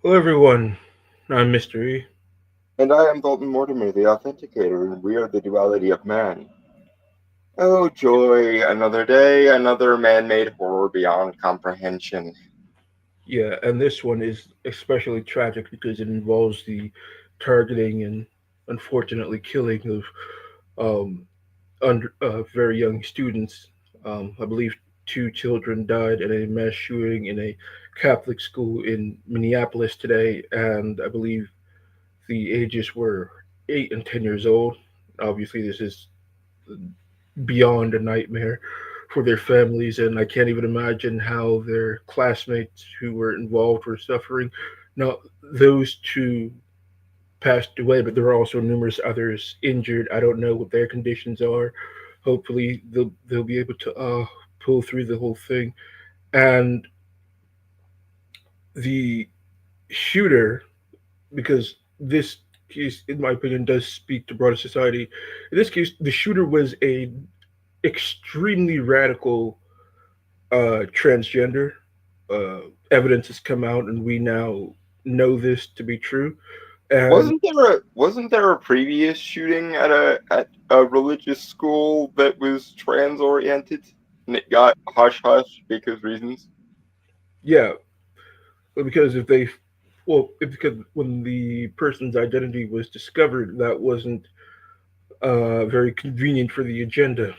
Hello, everyone. I'm Mystery. And I am Dalton Mortimer, the Authenticator, and we are the Duality of Man. Oh joy, another day, another man-made horror beyond comprehension. Yeah, and this one is especially tragic because it involves the targeting and unfortunately killing of very young students. I believe two children died in a mass shooting in a Catholic school in Minneapolis today, and I believe the ages were 8 and 10 years old. Obviously, this is beyond a nightmare for their families, and I can't even imagine how their classmates who were involved were suffering. Now, those two passed away, but there are also numerous others injured. I don't know what their conditions are. Hopefully, they'll be able to pull through the whole thing. And the shooter, because this case, in my opinion, does speak to broader society. In this case, the shooter was a extremely radical transgender. Evidence has come out, and we now know this to be true. And Wasn't there a previous shooting at a religious school that was trans oriented and it got hush hush because reasons? yeah, because because when the person's identity was discovered, that wasn't very convenient for the agenda.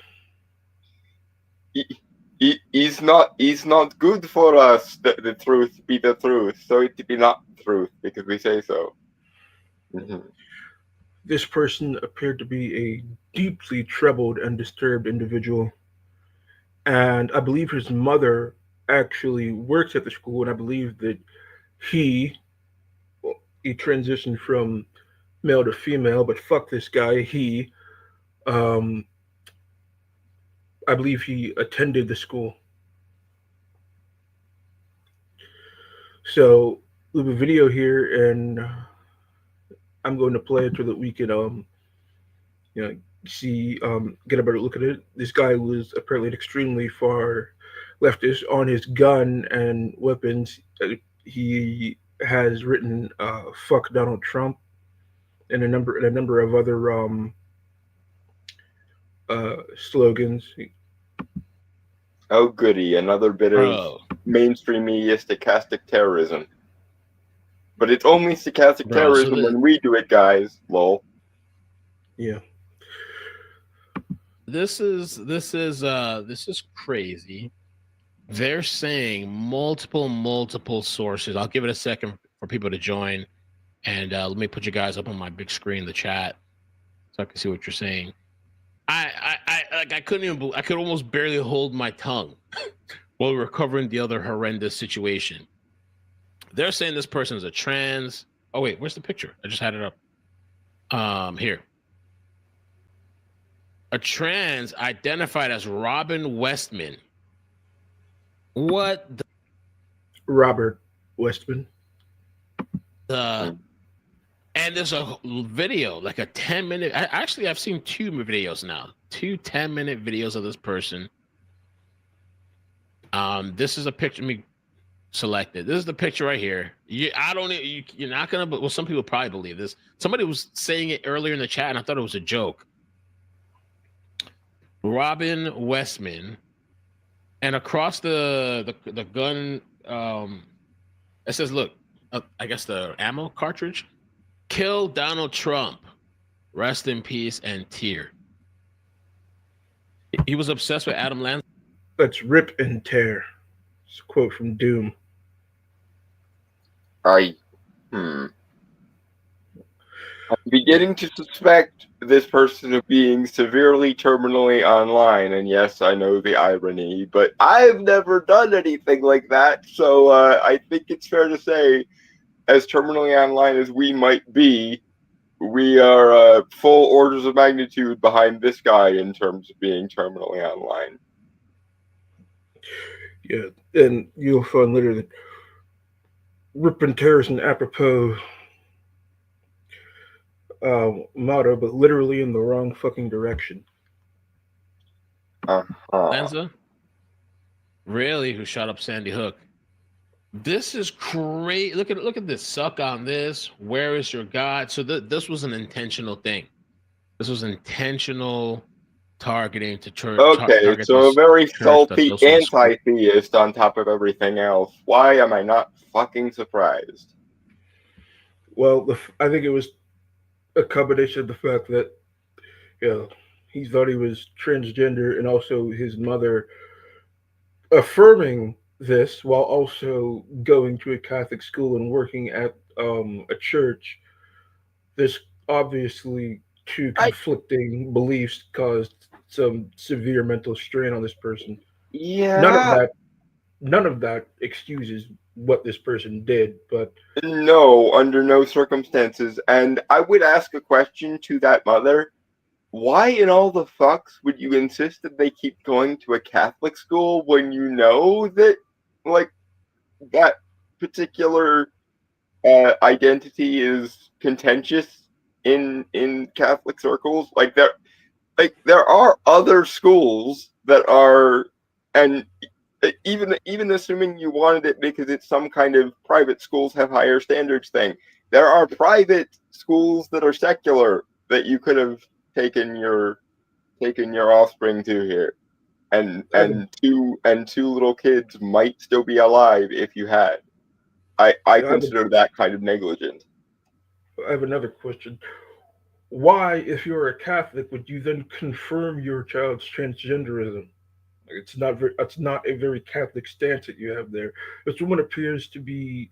It, is not good for us that the truth be the truth, so it be not truth because we say so. Mhm. This person appeared to be a deeply troubled and disturbed individual, and I believe his mother actually works at the school, and I believe that he well, he transitioned from male to female, but fuck this guy. Um, I believe he attended the school. So we have a video here, and I'm going to play it so that we can, you know, see, get a better look at it. This guy was apparently an extremely far leftist on his gun and weapons. He has written "fuck Donald Trump" and a number of other slogans. Oh goody, another bit of Bro, mainstream media stochastic terrorism. But it's only stochastic bro. So terrorism when we do it, guys. Lol. Yeah, this is crazy. They're saying multiple sources. I'll give it a second for people to join, and let me put you guys up on my big screen, the chat, so I can see what you're saying. I couldn't even. I could almost barely hold my tongue while we were covering the other horrendous situation. They're saying this person is a trans. Oh wait, where's the picture? I just had it up. Here, a trans identified as Robin Westman. What Robert Westman. the? Mm. And there's a video, like a 10-minute. Actually, I've seen two videos now, two 10-minute videos of this person. This is a picture. Me selected. This is the picture right here. I don't. You're not gonna. Well, some people probably believe this. Somebody was saying it earlier in the chat, and I thought it was a joke. Robin Westman, and across the gun, it says, "Look, I guess the ammo cartridge. Kill Donald Trump. Rest in peace and tear." He was obsessed with Adam Lanza. Let's rip and tear. It's a quote from Doom. I I'm beginning to suspect this person of being severely terminally online, and yes, I know the irony, but I've never done anything like that, so I think it's fair to say, as terminally online as we might be, we are full orders of magnitude behind this guy in terms of being terminally online. Yeah, and you'll find later that rip and tear is an apropos motto, but literally in the wrong fucking direction. Uh-huh. Lanza, really, who shot up Sandy Hook. This is great. Look at this. Suck on this. Where is your God? So this was an intentional thing. This was intentional targeting to Okay, target so a those very church, salty those ones. anti-theist on top of everything else. Why am I not fucking surprised? Well, I think it was a combination of the fact that he thought he was transgender, and also his mother affirming this while also going to a Catholic school and working at a church. This obviously two I conflicting beliefs caused some severe mental strain on this person. None of Yeah, that none of that excuses what this person did, but no, under no circumstances. And I would ask a question to that mother. Why in all the fucks would you insist that they keep going to a Catholic school when you know that, like, that particular identity is contentious in Catholic circles? There are other schools that are, and even assuming you wanted it because it's some kind of private schools have higher standards thing, there are private schools that are secular that you could have taken your offspring to here, and I have, two little kids might still be alive if you had. I I have, consider that kind of negligent. I have another question. Why, if you're a Catholic, would you then confirm your child's transgenderism? It's not a very Catholic stance that you have there. This woman appears to be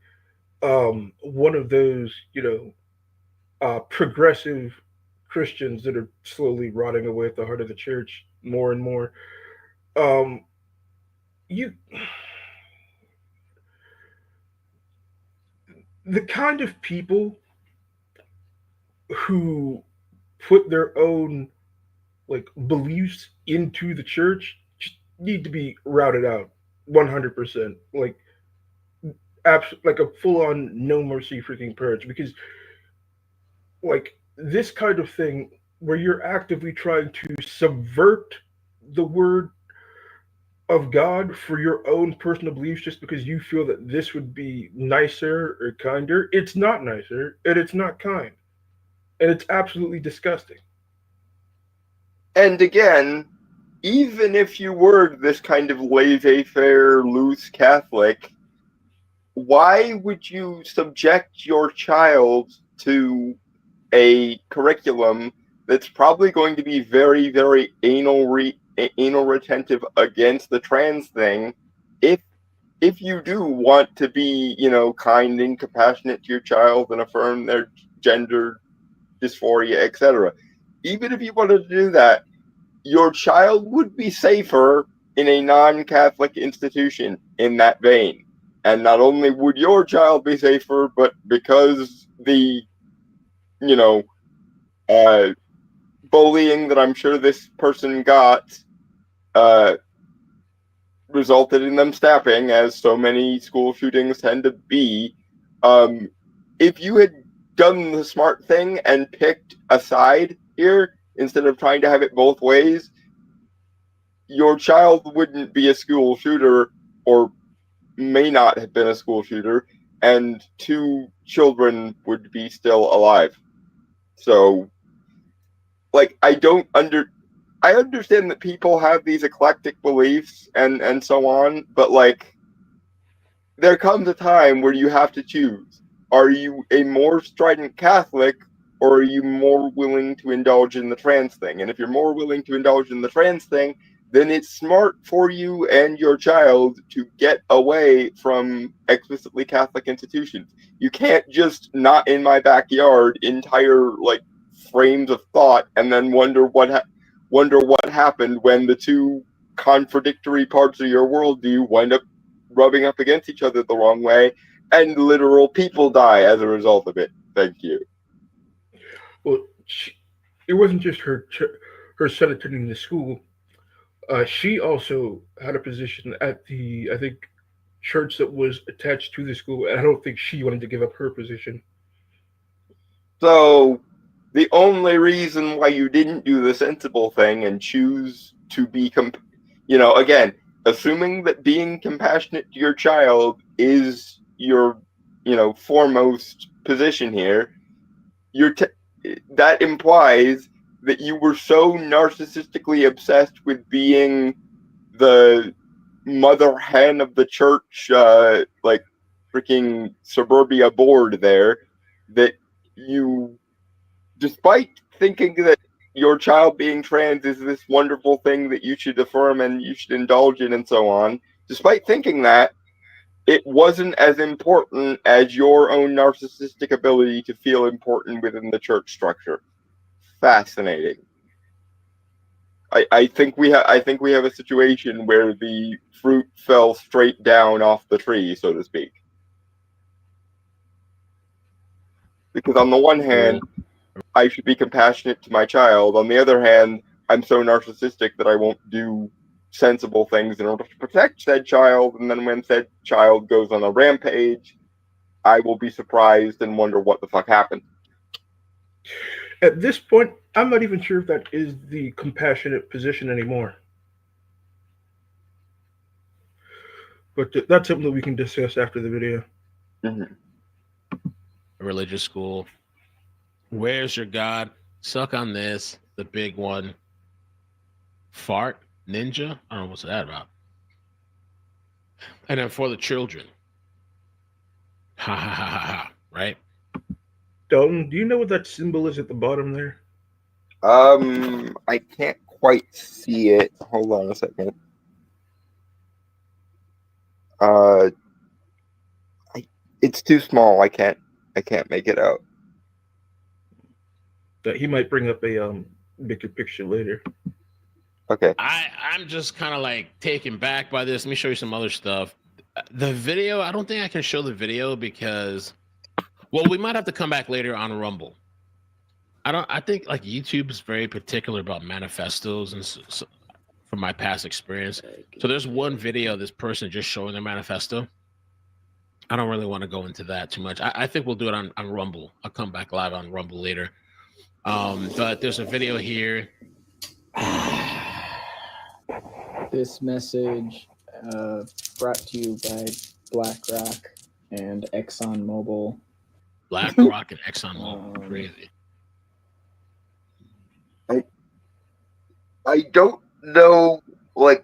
one of those, progressive Christians that are slowly rotting away at the heart of the church more and more. Um, you, the kind of people who put their own like beliefs into the church just need to be routed out 100%. Like a full on no mercy freaking purge, because like this kind of thing where you're actively trying to subvert the word of God for your own personal beliefs just because you feel that this would be nicer or kinder, it's not nicer and it's not kind. And it's absolutely disgusting. And again, even if you were this kind of laissez-faire, loose Catholic, why would you subject your child to a curriculum that's probably going to be very, very anal retentive against the trans thing, if you do want to be, kind and compassionate to your child and affirm their gender dysphoria, etc. Even if you wanted to do that, your child would be safer in a non-Catholic institution in that vein. And not only would your child be safer, but because the, you know, uh, bullying that I'm sure this person got uh, resulted in them snapping, as so many school shootings tend to be. Um, if you had done the smart thing and picked a side here instead of trying to have it both ways, your child wouldn't be a school shooter, or may not have been a school shooter, and two children would be still alive. So, like, I understand that people have these eclectic beliefs and so on, but like, there comes a time where you have to choose. Are you a more strident Catholic, or are you more willing to indulge in the trans thing? And if you're more willing to indulge in the trans thing, then it's smart for you and your child to get away from explicitly Catholic institutions. You can't just not in my backyard entire like frames of thought and then wonder what happened when the two contradictory parts of your worldview wind up rubbing up against each other the wrong way, and literal people die as a result of it. Thank you. Well, it wasn't just her son attending the school. She also had a position at the, I think, church that was attached to the school, and I don't think she wanted to give up her position. So, the only reason why you didn't do the sensible thing and choose to be, again, assuming that being compassionate to your child is your, foremost position here, that implies that you were so narcissistically obsessed with being the mother hen of the church, like freaking suburbia board there, that you, despite thinking that your child being trans is this wonderful thing that you should affirm and you should indulge in and so on, despite thinking that, it wasn't as important as your own narcissistic ability to feel important within the church structure. Fascinating. I think we have a situation where the fruit fell straight down off the tree, so to speak. Because on the one hand, I should be compassionate to my child. On the other hand, I'm so narcissistic that I won't do sensible things in order to protect said child. And then when said child goes on a rampage, I will be surprised and wonder what the fuck happened. At this point, I'm not even sure if that is the compassionate position anymore. But that's something that we can discuss after the video. Mm-hmm. Religious school. Where's your God? Suck on this. The big one. Fart. Ninja. I don't know what's that about. And then for the children. Ha ha ha ha ha. Right? Dalton, do you know what that symbol is at the bottom there? I can't quite see it. Hold on a second. It's too small. I can't make it out. That he might bring up a bigger picture later. Okay. I'm just kind of like taken back by this. Let me show you some other stuff. The video, I don't think I can show the video because, well, we might have to come back later on Rumble. I think like YouTube is very particular about manifestos, and so, from my past experience. So there's one video, this person just showing their manifesto. I don't really want to go into that too much. I think we'll do it on Rumble. I'll come back live on Rumble later. But there's a video here. This message brought to you by BlackRock and ExxonMobil. BlackRock and ExxonMobil. Crazy. I don't know, like,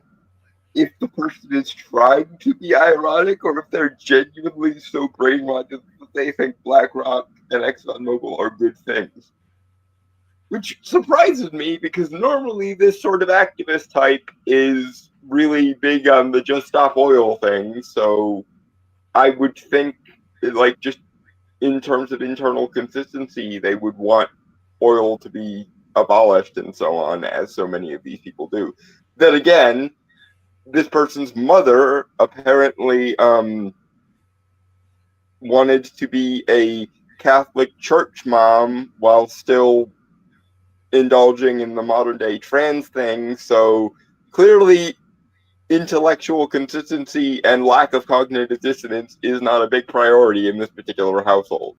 if the person is trying to be ironic or if they're genuinely so brainwashed that they think BlackRock and ExxonMobil are good things. Which surprises me because normally this sort of activist type is really big on the just stop oil thing. So I would think, like, just in terms of internal consistency, they would want oil to be abolished and so on, as so many of these people do. Then again, this person's mother apparently wanted to be a Catholic church mom while still indulging in the modern day trans thing. So clearly, intellectual consistency and lack of cognitive dissonance is not a big priority in this particular household.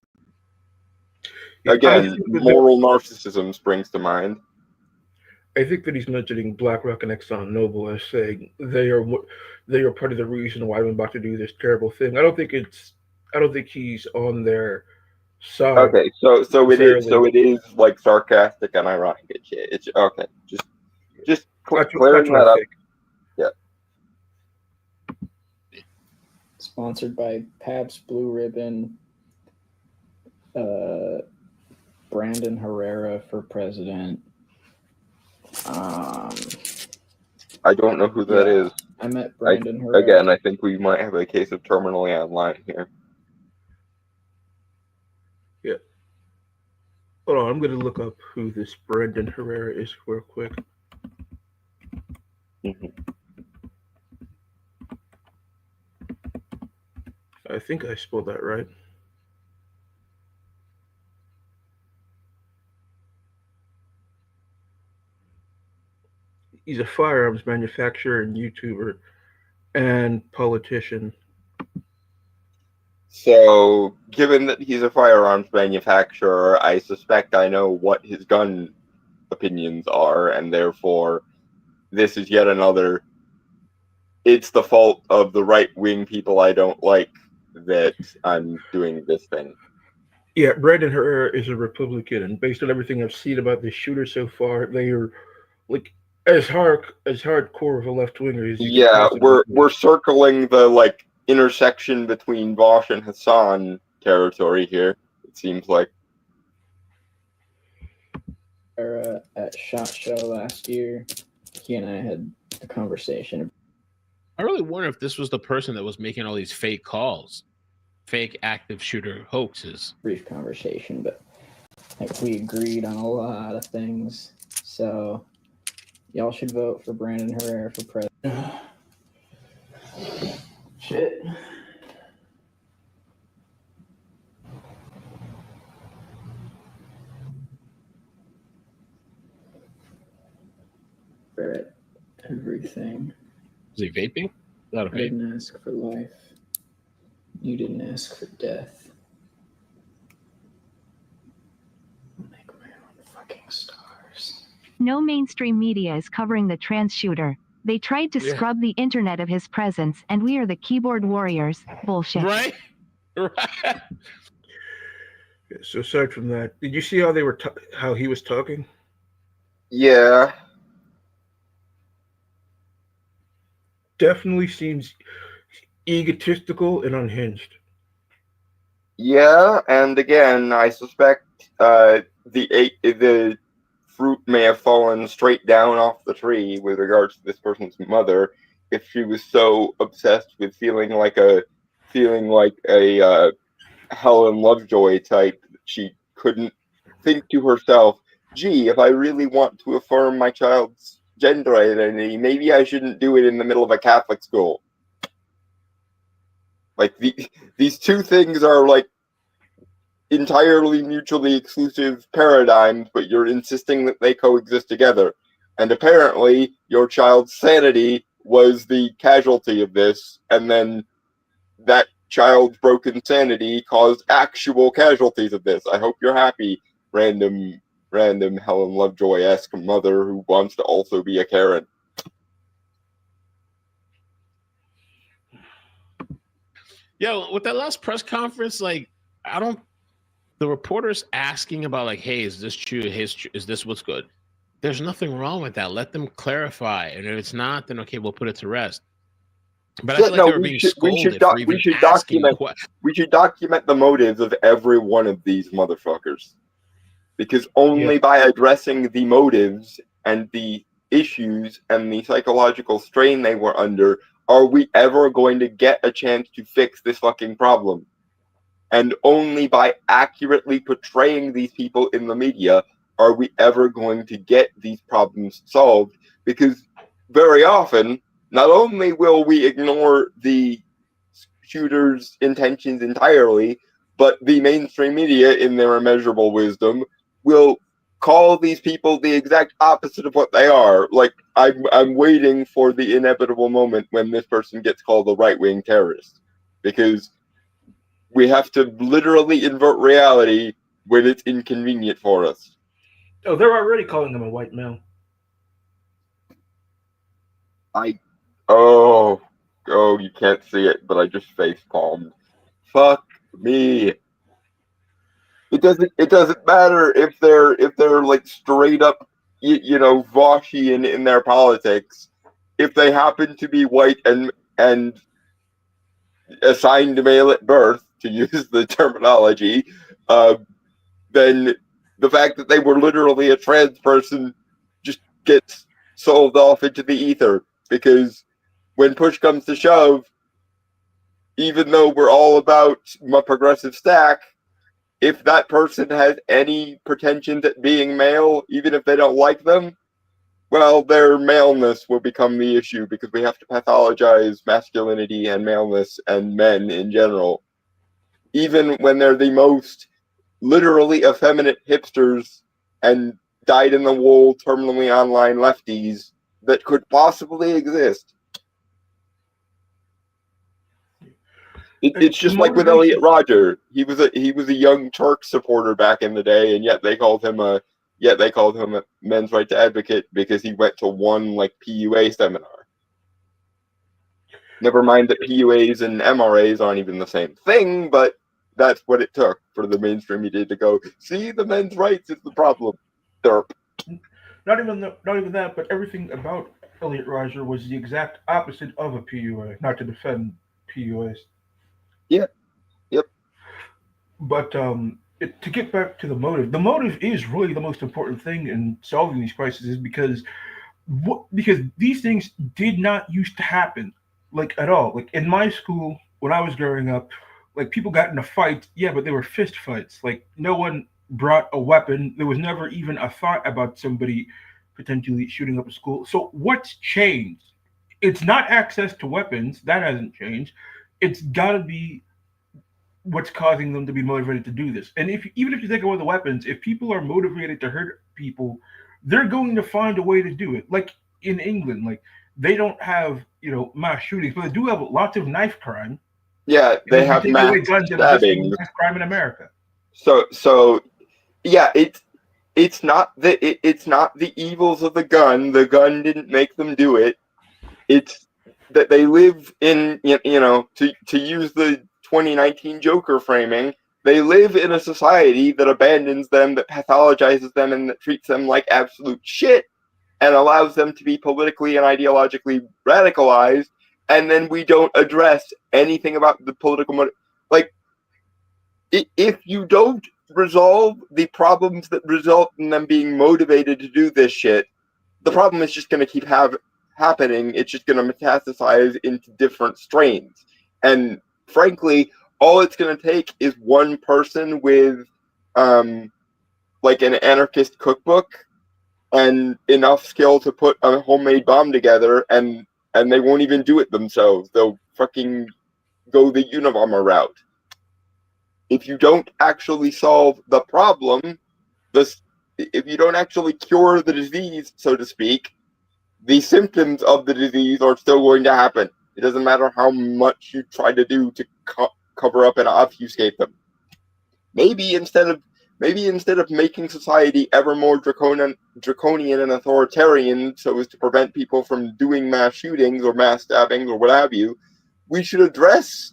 Again, moral narcissism springs to mind. I think that he's mentioning BlackRock and ExxonMobil as saying they are part of the reason why I'm about to do this terrible thing. I don't think he's on their side. Okay, so it is like sarcastic and ironic and shit. It's okay. Just clearing that up. Yeah. Sponsored by Pabst Blue Ribbon. Brandon Herrera for president. I don't know who that is. I met Brandon Herrera. Again, I think we might have a case of terminally online here. Yeah. Hold on, I'm going to look up who this Brandon Herrera is real quick. Mm-hmm. I think I spelled that right. He's a firearms manufacturer and YouTuber and politician. So, given that he's a firearms manufacturer, I suspect I know what his gun opinions are, and therefore, this is yet another. It's the fault of the right-wing people I don't like that I'm doing this thing. Yeah, Brandon Herrera is a Republican, and based on everything I've seen about this shooter so far, they are like as hardcore of a left winger as you could Yeah, possibly be. we're circling the like intersection between Bosch and Hassan territory here. It seems like. At SHOT Show last year, he and I had a conversation. I really wonder if this was the person that was making all these fake calls, fake active shooter hoaxes. Brief conversation, but like we agreed on a lot of things. So y'all should vote for Brandon Herrera for president. Shit. For everything. Is he vaping? Is that I okay? didn't ask for life. You didn't ask for death. I'll make my own fucking stars. No mainstream media is covering the trans shooter. They tried to Yeah. scrub the internet of his presence, and we are the keyboard warriors. Bullshit. Right? Right. Yeah, so aside from that, did you see how how he was talking? Yeah, Definitely seems egotistical and unhinged. yeah, and again, I suspect the fruit may have fallen straight down off the tree with regards to this person's mother if she was so obsessed with feeling like a Helen Lovejoy type that she couldn't think to herself, gee, if I really want to affirm my child's gender identity, maybe I shouldn't do it in the middle of a Catholic school. Like these two things are like entirely mutually exclusive paradigms, but you're insisting that they coexist together. And apparently, your child's sanity was the casualty of this, and then that child's broken sanity caused actual casualties of this. I hope you're happy, random Helen Lovejoy-esque mother who wants to also be a Karen. Yo, with that last press conference, like, the reporters asking about, like, hey, is this true? Is this what's good? There's nothing wrong with that. Let them clarify. And if it's not, then okay, we'll put it to rest. But I feel like they were being scolded for even asking questions. We should document the motives of every one of these motherfuckers. Because only by addressing the motives and the issues and the psychological strain they were under are we ever going to get a chance to fix this fucking problem. And only by accurately portraying these people in the media are we ever going to get these problems solved. Because very often, not only will we ignore the shooter's intentions entirely, but the mainstream media, in their immeasurable wisdom, will call these people the exact opposite of what they are. Like, I'm waiting for the inevitable moment when this person gets called a right-wing terrorist. Because we have to literally invert reality when it's inconvenient for us. Oh, they're already calling him a white male. Oh, you can't see it, but I just face palmed. Fuck me. It doesn't matter if they're like straight up, Voshian in their politics. If they happen to be white and assigned male at birth, to use the terminology, then the fact that they were literally a trans person just gets solved off into the ether. Because when push comes to shove, even though we're all about my progressive stack, if that person has any pretensions at being male, even if they don't like them, well, their maleness will become the issue because we have to pathologize masculinity and maleness and men in general. Even when they're the most literally effeminate hipsters and dyed-in-the-wool, terminally online lefties that could possibly exist. It's just like with Elliot Rodger. He was a young Turk supporter back in the day, and yet they called him a men's rights advocate because he went to one like PUA seminar. Never mind that PUAs and MRAs aren't even the same thing, but that's what it took for the mainstream media to go, see, the men's rights is the problem. Derp. Not even that, but everything about Elliot Riser was the exact opposite of a PUA. Not to defend PUAs, Yeah. Yep. but to get back to the motive is really the most important thing in solving these crises, because because these things did not used to happen like at all. Like in my school when I was growing up, like people got into fights, yeah, but they were fist fights. Like no one brought a weapon. There was never even a thought about somebody potentially shooting up a school. So what's changed? It's not access to weapons, that hasn't changed. It's got to be what's causing them to be motivated to do this. And if even if you take away the weapons, if people are motivated to hurt people, they're going to find a way to do it. Like in England, like they don't have mass shootings, but they do have lots of knife crime. Yeah, And they if you have take mass away guns, it'll just be stabbings. mass crime in America. So yeah, it's not the evils of the gun. The gun didn't make them do it. It's that they live in, to use the 2019 Joker framing, they live in a society that abandons them, that pathologizes them, and that treats them like absolute shit, and allows them to be politically and ideologically radicalized, and then we don't address anything about the political motive. Like, if you don't resolve the problems that result in them being motivated to do this shit, the problem is just going to keep happening. It's just going to metastasize into different strains. And frankly, all it's going to take is one person with like an anarchist cookbook and enough skill to put a homemade bomb together, and they won't even do it themselves. They'll fucking go the Unabomber route. If you don't actually solve the problem, if you don't actually cure the disease, so to speak, the symptoms of the disease are still going to happen. It doesn't matter how much you try to do to cover up and obfuscate them. Maybe instead of making society ever more draconian and authoritarian so as to prevent people from doing mass shootings or mass stabbings or what have you, we should address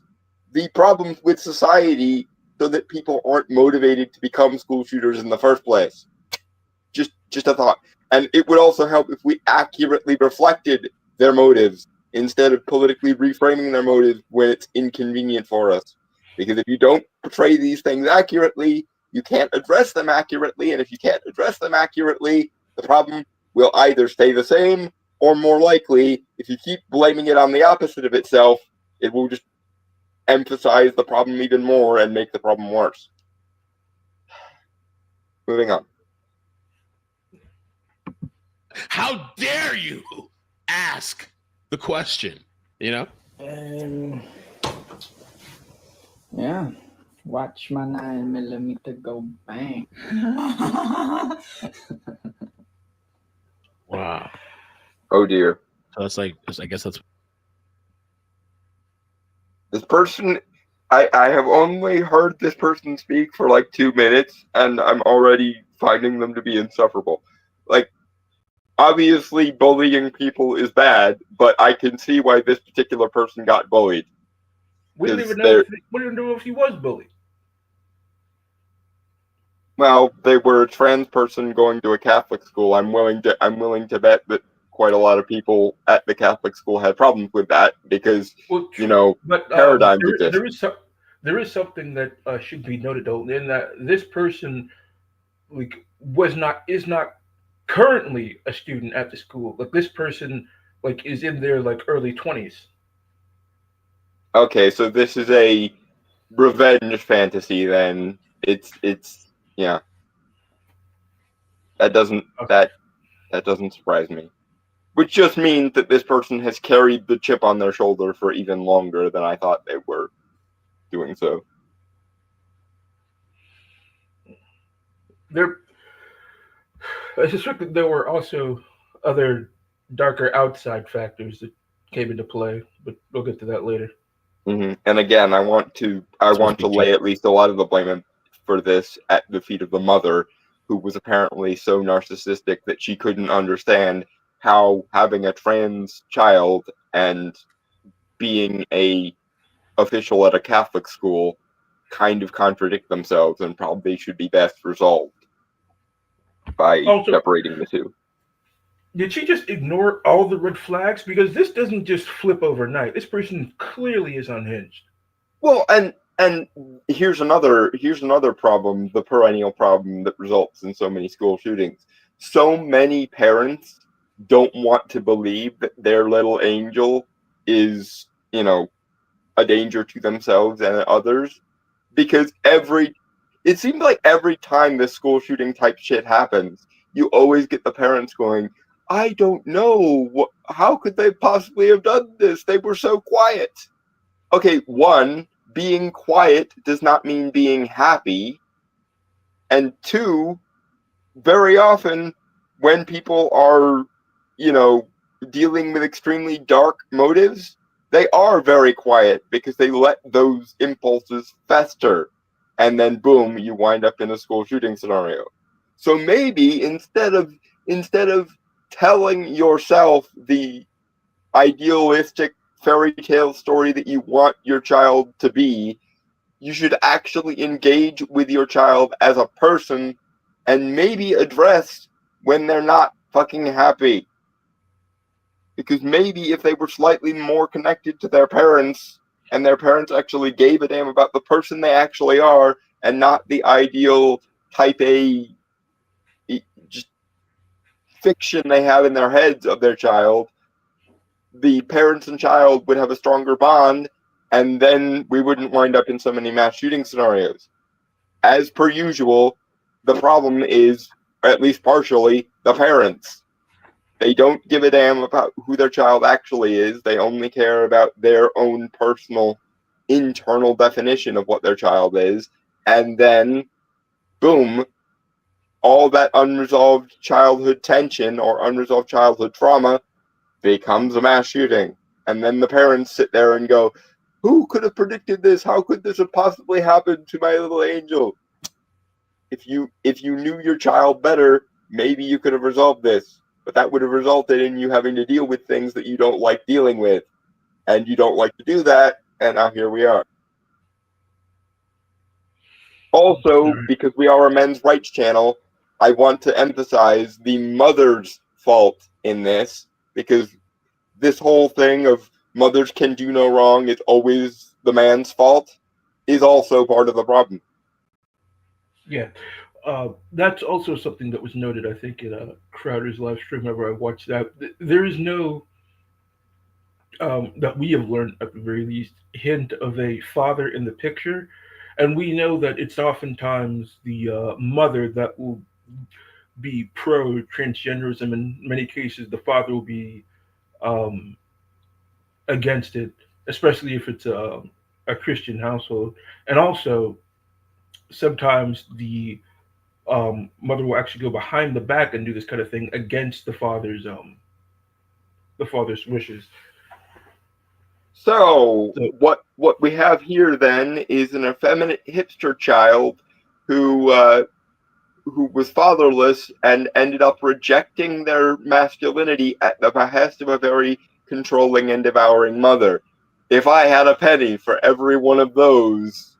the problems with society so that people aren't motivated to become school shooters in the first place. Just a thought. And it would also help if we accurately reflected their motives instead of politically reframing their motives when it's inconvenient for us. Because if you don't portray these things accurately, you can't address them accurately. And if you can't address them accurately, the problem will either stay the same, or more likely, if you keep blaming it on the opposite of itself, it will just emphasize the problem even more and make the problem worse. Moving on. How dare you ask the question? Yeah. Watch my 9mm go bang. Wow. Oh dear. So that's I guess that's This person, I have only heard this person speak for like 2 minutes, and I'm already finding them to be insufferable. Like, obviously bullying people is bad, but I can see why this particular person got bullied. We don't even know if he was bullied. Well, they were a trans person going to a Catholic school. I'm willing to bet that quite a lot of people at the Catholic school had problems with that because paradigms exist. There is something that should be noted though, in that this person is not currently a student at the school. Like this person is in their early 20s. Okay, so this is a revenge fantasy then. It's yeah. That doesn't surprise me. Which just means that this person has carried the chip on their shoulder for even longer than I thought they were doing so. I suspect that there were also other darker outside factors that came into play, but we'll get to that later. Mm-hmm. And again, I want to lay at least a lot of the blame for this at the feet of the mother, who was apparently so narcissistic that she couldn't understand how having a trans child and being a official at a Catholic school kind of contradict themselves and probably should be best resolved by Also, separating the two. did she just ignore all the red flags? Because this doesn't just flip overnight. This person clearly is unhinged. Well, and here's another problem, the perennial problem that results in so many school shootings. So many parents don't want to believe that their little angel is, a danger to themselves and others, because it seems like every time this school shooting type shit happens, you always get the parents going, I don't know, how could they possibly have done this? They were so quiet. Okay, one, being quiet does not mean being happy. And two, very often when people are, dealing with extremely dark motives, they are very quiet because they let those impulses fester. And then boom, you wind up in a school shooting scenario. So maybe instead of telling yourself the idealistic fairy tale story that you want your child to be, you should actually engage with your child as a person and maybe address when they're not fucking happy. Because maybe if they were slightly more connected to their parents and their parents actually gave a damn about the person they actually are and not the ideal type A just fiction they have in their heads of their child, the parents and child would have a stronger bond, and then we wouldn't wind up in so many mass shooting scenarios. As per usual, the problem is, at least partially, the parents. They don't give a damn about who their child actually is. They only care about their own personal internal definition of what their child is. And then, boom, all that unresolved childhood tension or unresolved childhood trauma becomes a mass shooting. And then the parents sit there and go, who could have predicted this? How could this have possibly happened to my little angel? If you knew your child better, maybe you could have resolved this. But that would have resulted in you having to deal with things that you don't like dealing with. And you don't like to do that, and now here we are. Also, because we are a men's rights channel, I want to emphasize the mother's fault in this, because this whole thing of mothers can do no wrong, it's always the man's fault, is also part of the problem. Yeah. That's also something that was noted, I think, in Crowder's live stream whenever I watched that. There is no, that we have learned at the very least, hint of a father in the picture. And we know that it's oftentimes the mother that will be pro transgenderism. In many cases, the father will be um, against it, especially if it's a Christian household. And also, sometimes the mother will actually go behind the back and do this kind of thing against the father's wishes. So, So what we have here then is an effeminate hipster child who was fatherless and ended up rejecting their masculinity at the behest of a very controlling and devouring mother. If I had a penny for every one of those,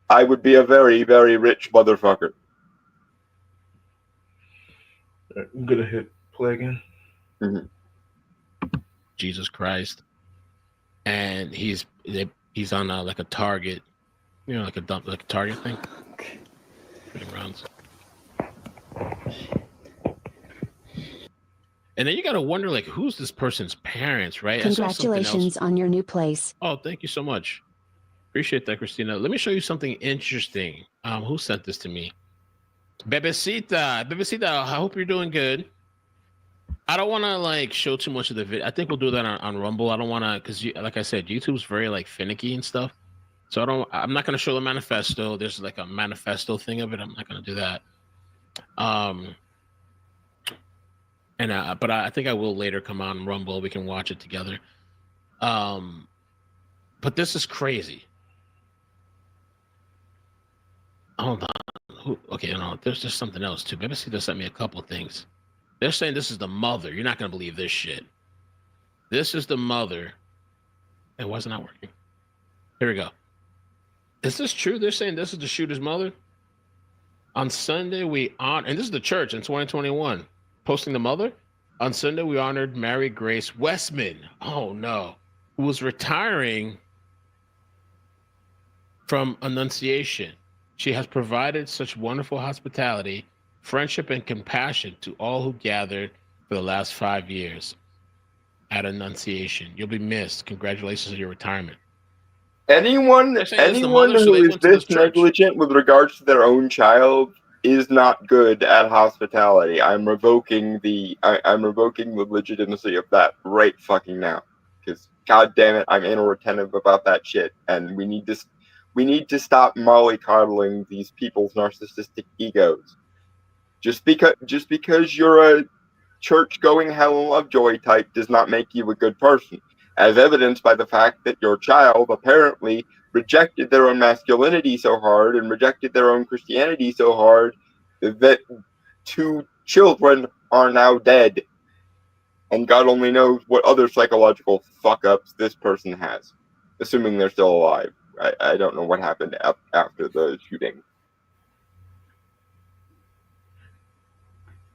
I would be a very, very rich motherfucker. I'm gonna hit play again. Jesus Christ. And he's on like a target, like a target thing. Rounds. And then you got to wonder, like, who's this person's parents, right? Congratulations on your new place. Oh, thank you so much. Appreciate that, Christina. Let me show you something interesting. Who sent this to me? Bebecita, I hope you're doing good. I don't want to like show too much of the video. I think we'll do that on Rumble. I don't want to, because like I said, YouTube's very like finicky and stuff. So I'm not going to show the manifesto. There's like a manifesto thing of it. I'm not going to do that. But I think I will later come on Rumble. We can watch it together. But this is crazy. Hold on. Okay, no, there's just something else too. BBC sent me a couple things. They're saying this is the mother. You're not going to believe this shit. This is the mother And why is it not working? Here we go. Is this true? They're saying this is the shooter's mother. On Sunday, we honored, and this is the church in 2021, posting the mother. On Sunday, we honored Mary Grace Westman. Oh no, who was retiring from Annunciation. She has provided such wonderful hospitality, friendship, and compassion to all who gathered for the last 5 years at Annunciation. You'll be missed. Congratulations on your retirement. Anyone They're saying this is the anyone mother, so who they is went to this this church. negligent with regards to their own child is not good at hospitality. I'm revoking the legitimacy of that right fucking now. Because god damn it, I'm anal retentive about that shit, and we need to stop mollycoddling these people's narcissistic egos. Just because you're a church-going Helen Lovejoy type does not make you a good person, as evidenced by the fact that your child apparently rejected their own masculinity so hard and rejected their own Christianity so hard that 2 children are now dead. And God only knows what other psychological fuck-ups this person has, assuming they're still alive. I don't know what happened after the shooting.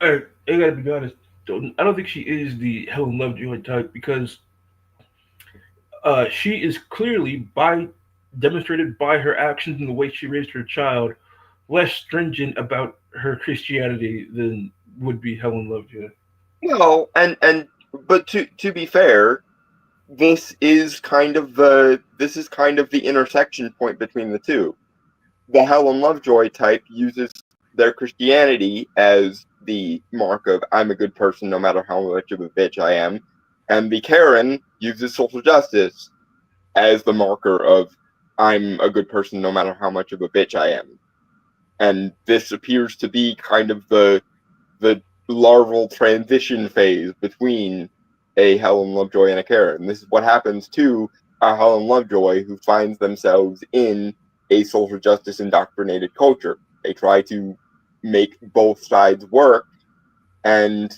I gotta be honest. I don't think she is the Helen Lovejoy type because she is clearly, by demonstrated by her actions and the way she raised her child, less stringent about her Christianity than would be Helen Lovejoy. Well, but to be fair, this is kind of the intersection point between the two. The Helen Lovejoy type uses their Christianity as the mark of I'm a good person no matter how much of a bitch I am, and the Karen uses social justice as the marker of I'm a good person no matter how much of a bitch I am. And this appears to be kind of the larval transition phase between a Helen Lovejoy and a Karen. This is what happens to a Helen Lovejoy who finds themselves in a social justice indoctrinated culture. They try to make both sides work, and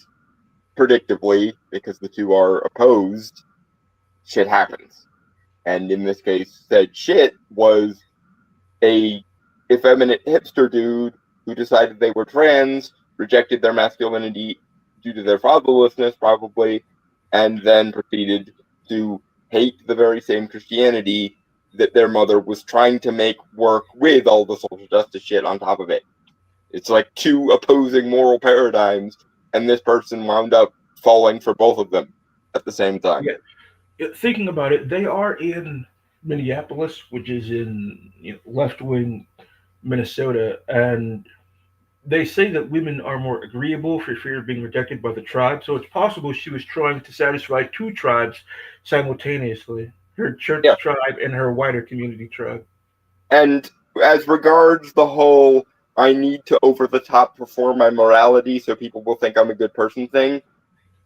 predictably, because the two are opposed, shit happens. And in this case, said shit was a effeminate hipster dude who decided they were trans, rejected their masculinity due to their fatherlessness, probably, and then proceeded to hate the very same Christianity that their mother was trying to make work with all the social justice shit on top of it. It's like 2 opposing moral paradigms, and this person wound up falling for both of them at the same time. Thinking about it, they are in Minneapolis, which is in left wing Minnesota, and they say that women are more agreeable for fear of being rejected by the tribe. So it's possible she was trying to satisfy 2 tribes simultaneously: her church Yeah. tribe and her wider community tribe. And as regards the whole I need to over the top perform my morality so people will think I'm a good person thing,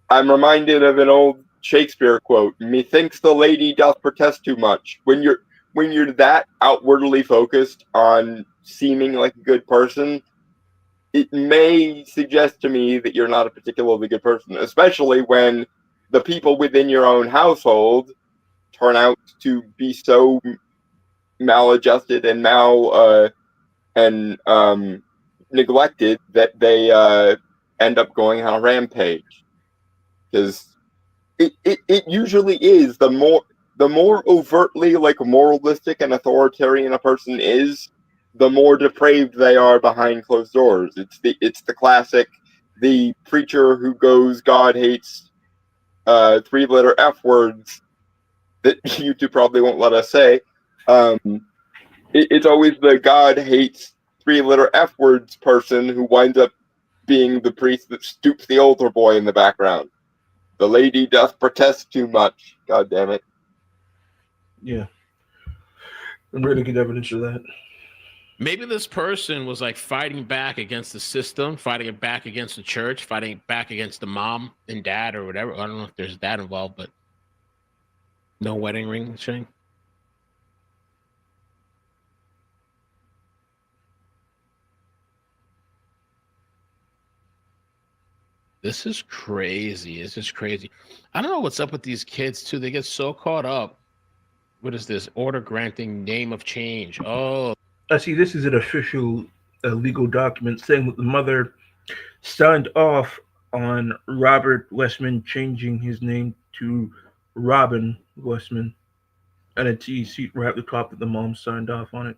I'm reminded of an old Shakespeare quote: "Methinks the lady doth protest too much." When you're that outwardly focused on seeming like a good person, it may suggest to me that you're not a particularly good person, especially when the people within your own household turn out to be so maladjusted and neglected that they end up going on a rampage. Because it usually is the more overtly like moralistic and authoritarian a person is, the more depraved they are behind closed doors. It's the classic, the preacher who goes God hates 3-letter F words that YouTube probably won't let us say. It's always the God hates 3-letter F words person who winds up being the priest that stoops the altar boy in the background. The lady doth protest too much. God damn it. Yeah, I'm really good evidence of that. Maybe this person was like fighting back against the system, fighting back against the church, fighting back against the mom and dad or whatever. I don't know if there's dad involved, but no wedding ring thing. This is crazy. This is crazy. I don't know what's up with these kids too. They get so caught up What is this? Order granting name of change. Oh, I see this is an official legal document saying that the mother signed off on Robert Westman changing his name to Robin Westman, and you see right at the top that the mom signed off on it.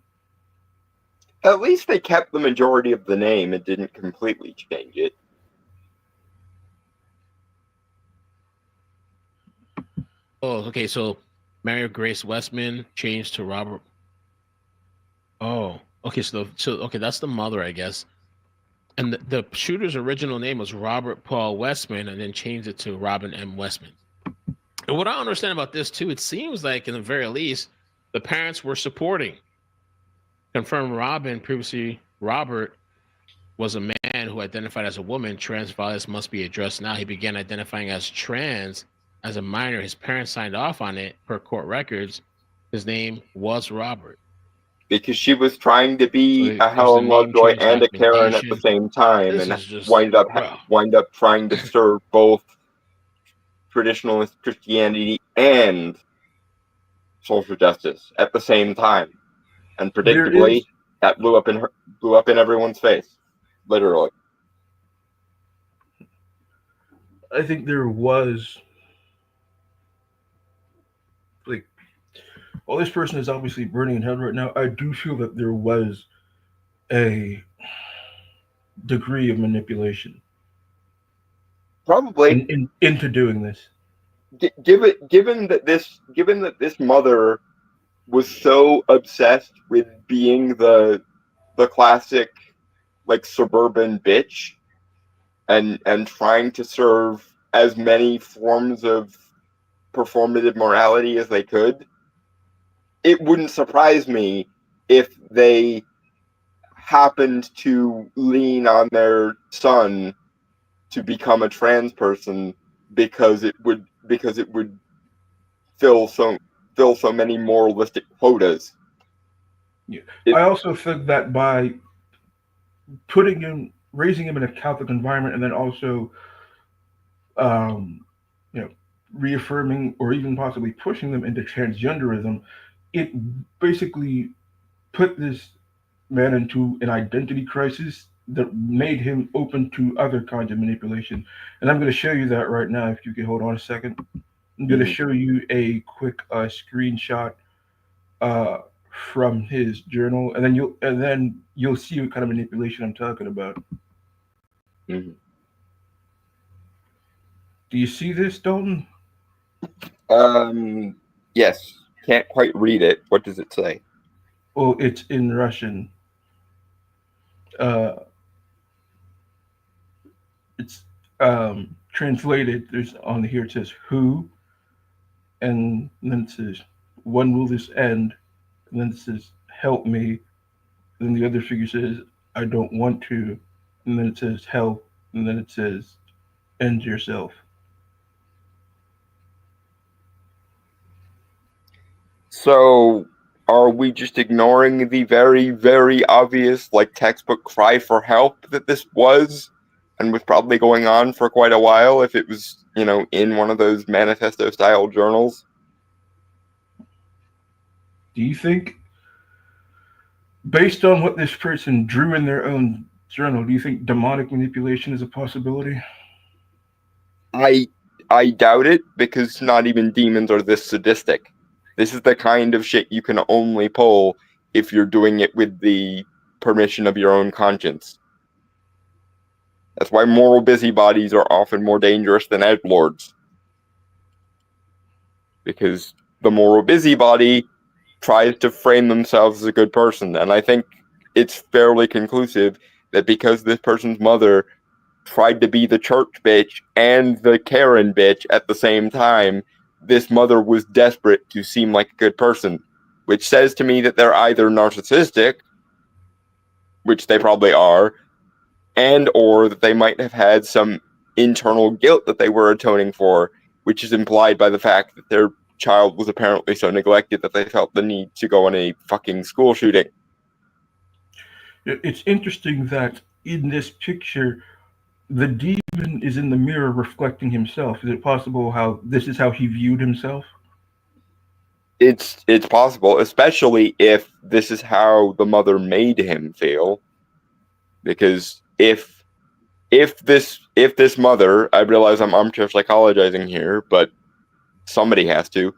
At least they kept the majority of the name and didn't completely change it. okay. So Mary Grace Westman changed to Robert. Oh, okay. So that's the mother, I guess. And the shooter's original name was Robert Paul Westman, and then changed it to Robin M. Westman. And what I understand about this too, it seems like, in the very least, the parents were supporting. Confirmed Robin previously. Robert was a man who identified as a woman. Trans violence must be addressed now. He began identifying as trans as a minor. His parents signed off on it per court records. His name was Robert. Because she was trying to be So a there's the Helen name Lovejoy change and a Karen at the documentation. same time, This and is just wind up well, trying to serve both traditionalist Christianity and social justice at the same time. And There predictably, is, that blew up in everyone's face, literally. I think there was, like, while this person is obviously burning in hell right now, I do feel that there was a degree of manipulation Probably, into doing this. given that this mother was so obsessed with being the classic like suburban bitch and trying to serve as many forms of performative morality as they could, it wouldn't surprise me if they happened to lean on their son to become a trans person because it would fill so many moralistic quotas. Yeah. It, I also think that by raising him in a Catholic environment, and then also, um, you know, reaffirming or even possibly pushing them into transgenderism, it basically put this man into an identity crisis that made him open to other kinds of manipulation. And I'm going to show you that right now. If you can hold on a second, I'm going to show you a quick screenshot uh, from his journal, and then you'll see what kind of manipulation I'm talking about. Mhm. Do you see this, Dalton? Yes. Can't quite read it. What does it say? Oh, it's in Russian. Uh, it's translated. There's on here it says who, and then it says when will this end, and then it says help me. Then the other figure says I don't want to, and then it says help, and then it says end yourself. So, are we just ignoring the very, very obvious, like, textbook cry for help that this was, and was probably going on for quite a while if it was, in one of those manifesto-style journals? Do you think, based on what this person drew in their own journal, do you think demonic manipulation is a possibility? I doubt it, because not even demons are this sadistic. This is the kind of shit you can only pull if you're doing it with the permission of your own conscience. That's why moral busybodies are often more dangerous than edgelords. Because the moral busybody tries to frame themselves as a good person. And I think it's fairly conclusive that because this person's mother tried to be the church bitch and the Karen bitch at the same time, this mother was desperate to seem like a good person, which says to me that they're either narcissistic, which they probably are, and or that they might have had some internal guilt that they were atoning for, which is implied by the fact that their child was apparently so neglected that they felt the need to go on a fucking school shooting. It's interesting that in this picture, the demon is in the mirror reflecting himself. Is it possible how this is how he viewed himself? it's possible, especially if this is how the mother made him feel. Because if this mother, I realize I'm armchair psychologizing here, but somebody has to.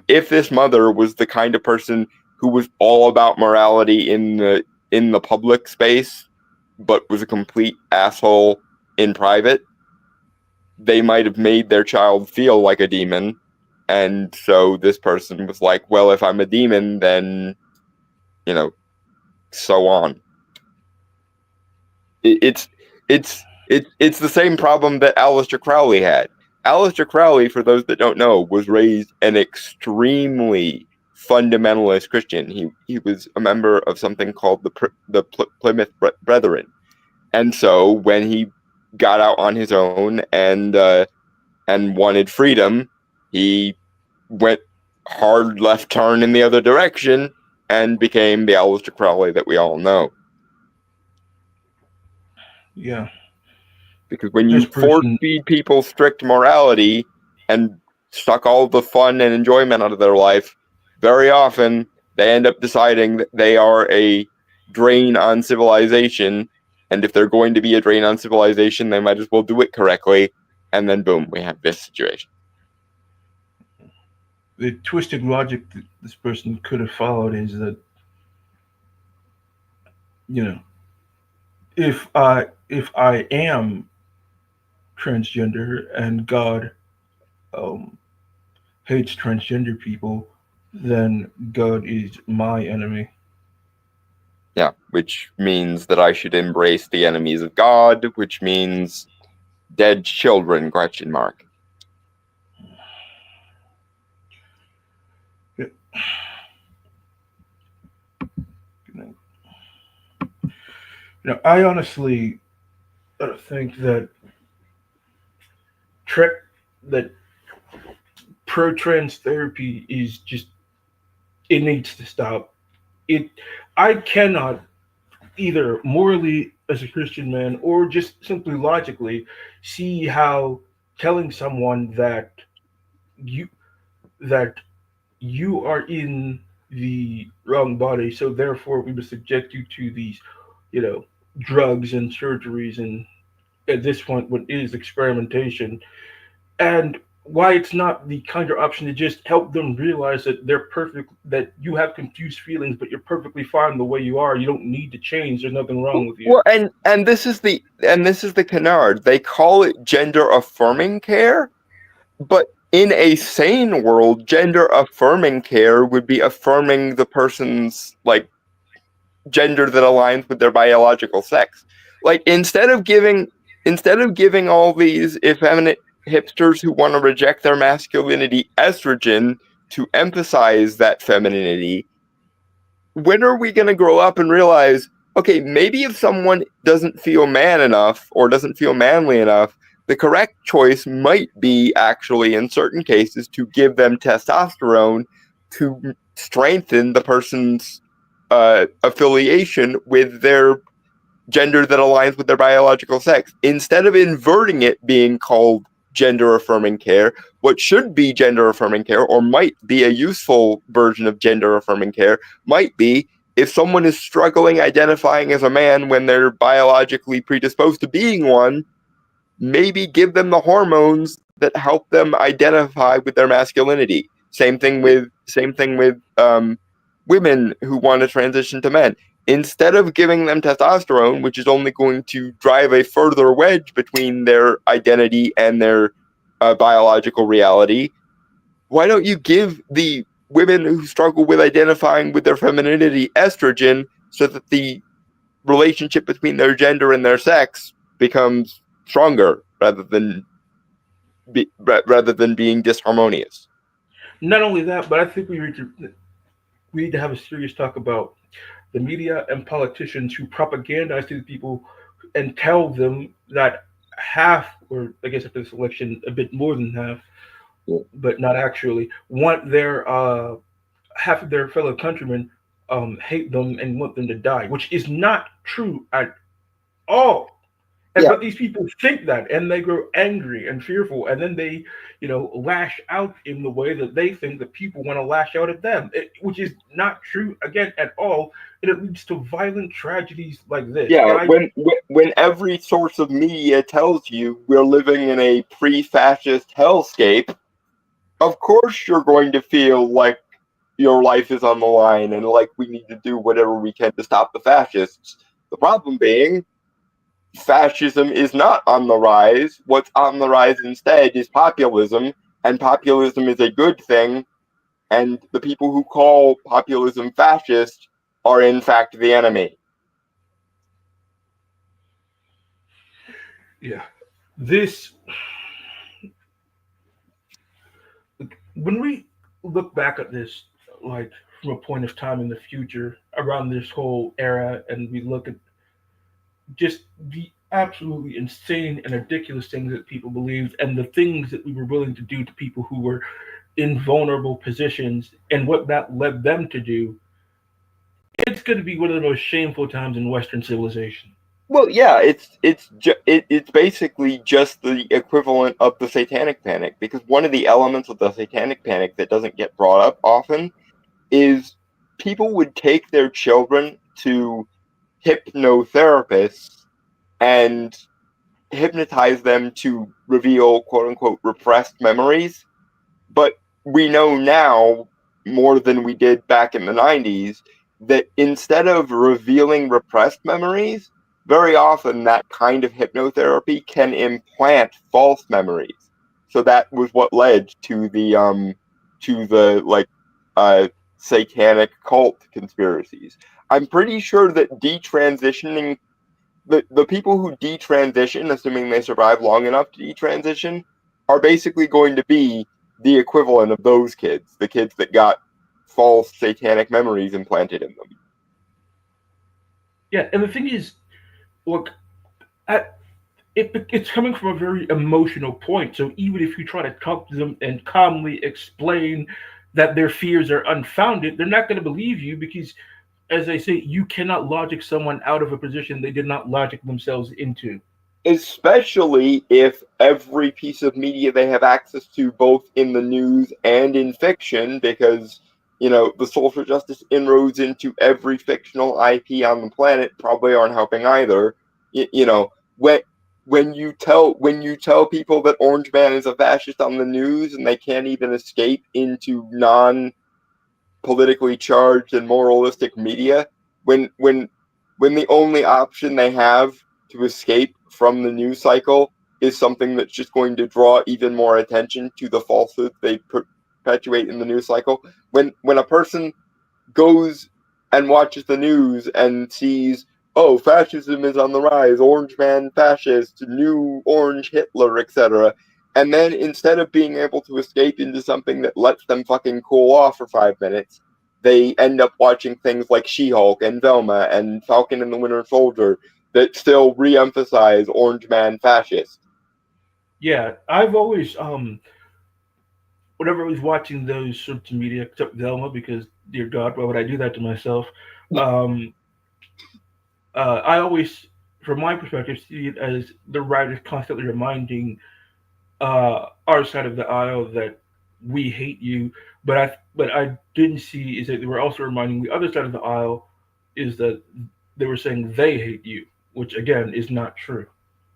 If this mother was the kind of person who was all about morality in the public space, but was a complete asshole in private, they might have made their child feel like a demon. And so this person was like, well, if I'm a demon, then, so on. It's it's the same problem that Aleister Crowley had. Aleister Crowley, for those that don't know, was raised an extremely fundamentalist Christian. He was a member of something called the Plymouth Brethren, and so when he got out on his own and wanted freedom, he went hard left turn in the other direction and became the Aleister Crowley that we all know. Yeah. Because when This you force person, feed people strict morality and suck all the fun and enjoyment out of their life, very often they end up deciding that they are a drain on civilization. And if they're going to be a drain on civilization, they might as well do it correctly. And then boom, we have this situation. the twisted logic that this person could have followed is that, you know, if I am transgender and God um, hates transgender people, then God is my enemy. Yeah, which means that I should embrace the enemies of God, which means dead children, ? You know, I honestly think that tra- that pro-trans therapy is just, it needs to stop. It I cannot, either morally as a Christian man or just simply logically, see how telling someone you that you are in the wrong body, so therefore we must subject you to these, you know, drugs and surgeries, and at this point what is experimentation, and why it's not the kinder option to just help them realize that they're perfect, that you have confused feelings, but you're perfectly fine the way you are. You don't need to change. There's nothing wrong with you. Well, and this is the canard. They call it gender affirming care, but in a sane world, gender affirming care would be affirming the person's like gender that aligns with their biological sex. Like instead of giving all these effeminate hipsters who want to reject their masculinity estrogen to emphasize that femininity, when are we going to grow up and realize, okay, maybe if someone doesn't feel man enough or doesn't feel manly enough, the correct choice might be actually, in certain cases, to give them testosterone to strengthen the person's affiliation with their gender that aligns with their biological sex. Instead of inverting it being called gender affirming care, what should be gender affirming care, or might be a useful version of gender affirming care, might be if someone is struggling identifying as a man when they're biologically predisposed to being one, maybe give them the hormones that help them identify with their masculinity. Same thing with women who want to transition to men. Instead of giving them testosterone, which is only going to drive a further wedge between their identity and their biological reality, why don't you give the women who struggle with identifying with their femininity estrogen so that the relationship between their gender and their sex becomes stronger rather than being disharmonious? Not only that, but I think we need to have a serious talk about the media and politicians who propagandize to the people and tell them that half, or I guess after this election, a bit more than half, but not actually, want their half of their fellow countrymen hate them and want them to die, which is not true at all. And Yeah. but these people think that, and they grow angry and fearful, and then they, lash out in the way that they think that people want to lash out at them, which is not true again at all, and it leads to violent tragedies like this. Yeah, And when every source of media tells you we're living in a pre-fascist hellscape, of course you're going to feel like your life is on the line and like we need to do whatever we can to stop the fascists. The problem being, fascism is not on the rise. What's on the rise instead is populism, and populism is a good thing, and the people who call populism fascist are in fact the enemy. yeah, this when we look back at this, like from a point of time in the future around this whole era, and we look at just the absolutely insane and ridiculous things that people believed and the things that we were willing to do to people who were in vulnerable positions and what that led them to do, it's going to be one of the most shameful times in Western civilization. Well, yeah, it's basically just the equivalent of the Satanic Panic, because one of the elements of the Satanic Panic that doesn't get brought up often is people would take their children to hypnotherapists and hypnotize them to reveal quote unquote repressed memories. But we know now more than we did back in the 90s that instead of revealing repressed memories, very often that kind of hypnotherapy can implant false memories. So that was what led to the like satanic cult conspiracies. I'm pretty sure that detransitioning the people who detransition, assuming they survive long enough to detransition, are basically going to be the equivalent of those kids, the kids that got false satanic memories implanted in them. Yeah, and the thing is, look, it's coming from a very emotional point. So even if you try to talk to them and calmly explain that their fears are unfounded, they're not going to believe you because, as I say, you cannot logic someone out of a position they did not logic themselves into. Especially if every piece of media they have access to, both in the news and in fiction, because the social justice inroads into every fictional IP on the planet probably aren't helping either. You know, when you tell people that Orange Man is a fascist on the news and they can't even escape into non politically charged and moralistic media, when the only option they have to escape from the news cycle is something that's just going to draw even more attention to the falsehoods they perpetuate in the news cycle. When a person goes and watches the news and sees, oh, fascism is on the rise, Orange Man fascist, new Orange Hitler, etc. And then instead of being able to escape into something that lets them fucking cool off for 5 minutes, they end up watching things like She-Hulk and Velma and Falcon and the Winter Soldier that still re-emphasize Orange Man fascist. Yeah, I've always whenever I was watching those sorts of media, except Velma, because dear God, why would I do that to myself? Um, I always, from my perspective, see it as the writers constantly reminding our side of the aisle that we hate you, but I didn't see is that they were also reminding the other side of the aisle is that they were saying they hate you, which again is not true.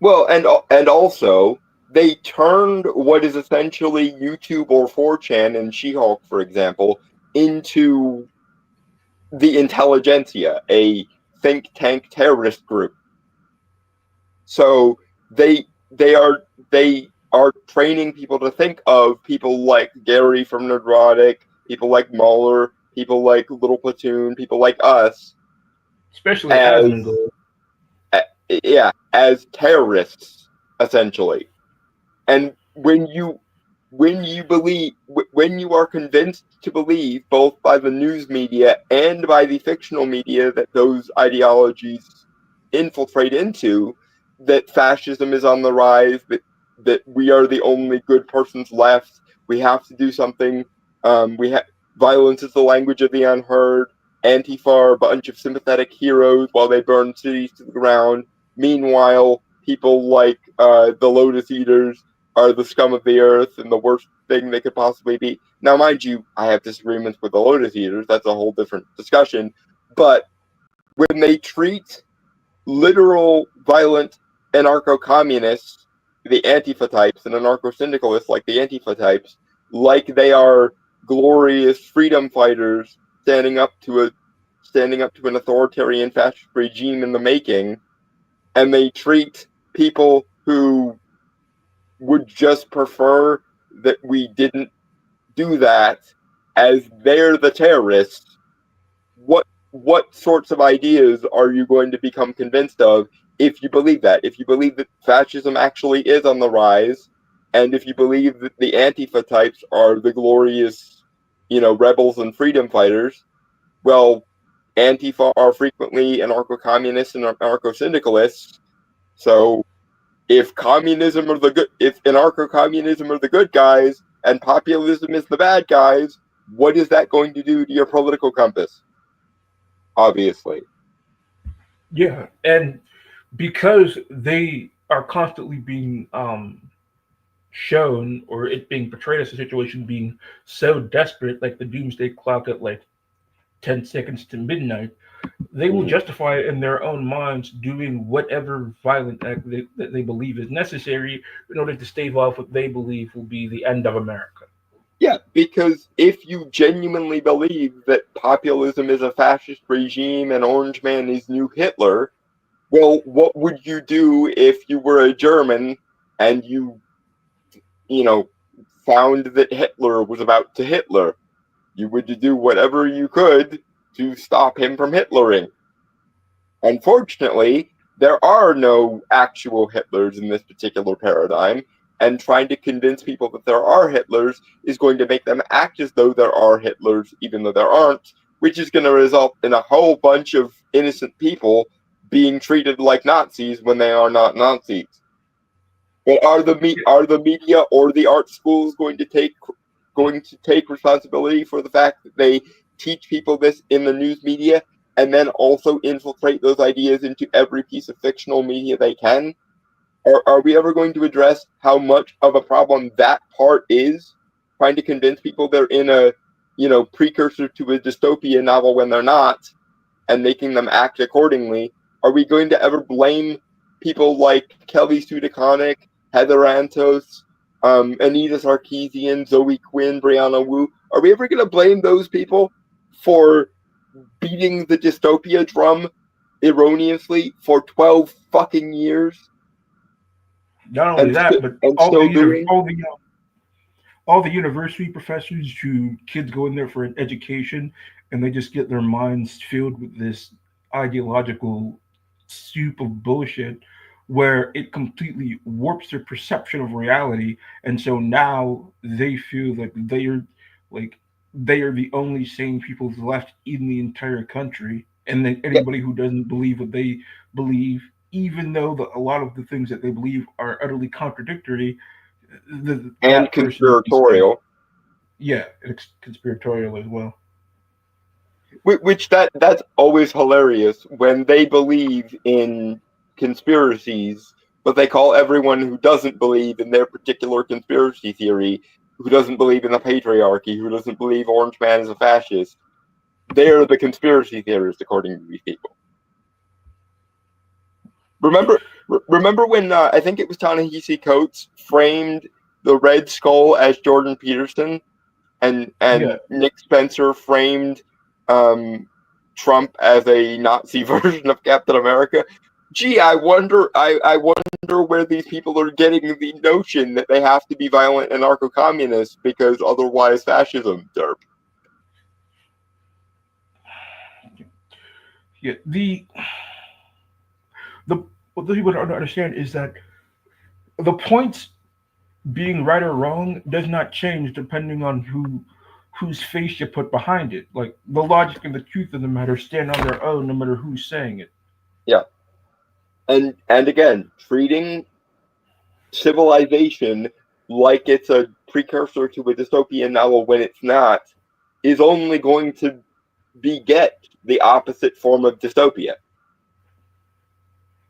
Well, and also they turned what is essentially YouTube or 4chan and She-Hulk, for example, into the intelligentsia, a think tank terrorist group. So they are training people to think of people like Gary from Nerdrotic, people like Mueller, people like Little Platoon, people like us Especially as Asmongold. as terrorists essentially. And when you are convinced to believe, both by the news media and by the fictional media that those ideologies infiltrate into, that fascism is on the rise, that we are the only good persons left, we have to do something, violence is the language of the unheard, Antifa are a bunch of sympathetic heroes while they burn cities to the ground. Meanwhile, people like the Lotus Eaters are the scum of the earth and the worst thing they could possibly be. Now, mind you, I have disagreements with the Lotus Eaters. That's a whole different discussion. But when they treat literal violent anarcho-communists, the Antifa types, and anarcho-syndicalists like the Antifa types, like they are glorious freedom fighters standing up to an authoritarian fascist regime in the making, and they treat people who would just prefer that we didn't do that as they're the terrorists. What sorts of ideas are you going to become convinced of if you believe that? If you believe that fascism actually is on the rise, and if you believe that the Antifa types are the glorious, rebels and freedom fighters, well, Antifa are frequently anarcho-communists and anarcho-syndicalists. So if anarcho-communism are the good guys and populism is the bad guys, what is that going to do to your political compass? Obviously. Yeah, and because they are constantly being shown, or it being portrayed as a situation being so desperate, like the doomsday clock at like 10 seconds to midnight, they will justify it in their own minds doing whatever violent act that they believe is necessary in order to stave off what they believe will be the end of America. Yeah, because if you genuinely believe that populism is a fascist regime and Orange Man is new Hitler, well, what would you do if you were a German and you found that Hitler was about to Hitler? You would do whatever you could to stop him from Hitlering. Unfortunately, there are no actual Hitlers in this particular paradigm, and trying to convince people that there are Hitlers is going to make them act as though there are Hitlers, even though there aren't, which is going to result in a whole bunch of innocent people being treated like Nazis when they are not Nazis. But are the media or the art schools going to take responsibility for the fact that they teach people this in the news media and then also infiltrate those ideas into every piece of fictional media they can? Or are we ever going to address how much of a problem that part is, trying to convince people they're in a precursor to a dystopia novel when they're not, and making them act accordingly? Are we going to ever blame people like Kelly Sue DeConnick, Heather Antos, Anita Sarkeesian, Zoe Quinn, Brianna Wu? Are we ever going to blame those people for beating the dystopia drum erroneously for 12 fucking years? Not only that, but And still doing? All the university professors who kids go in there for an education, and they just get their minds filled with this ideological soup of bullshit where it completely warps their perception of reality, and so now they feel like they are the only sane people left in the entire country, and then Yeah. anybody who doesn't believe what they believe, even though a lot of the things that they believe are utterly contradictory, And that person is insane. conspiratorial. Yeah, it's conspiratorial as well. Which that's always hilarious when they believe in conspiracies, but they call everyone who doesn't believe in their particular conspiracy theory, who doesn't believe in the patriarchy, who doesn't believe Orange Man is a fascist, they're the conspiracy theorists according to these people. Remember when I think it was Ta-Nehisi Coates framed the Red Skull as Jordan Peterson, and Yeah, Nick Spencer framed Trump as a Nazi version of Captain America? Gee, I wonder where these people are getting the notion that they have to be violent anarcho-communists because otherwise fascism. Derp. yeah. The what the people don't understand is that the points being right or wrong does not change depending on whose face you put behind it. Like the logic and the truth of the matter stand on their own, no matter who's saying it. Yeah, and again, treating civilization like it's a precursor to a dystopian novel when it's not is only going to beget the opposite form of dystopia.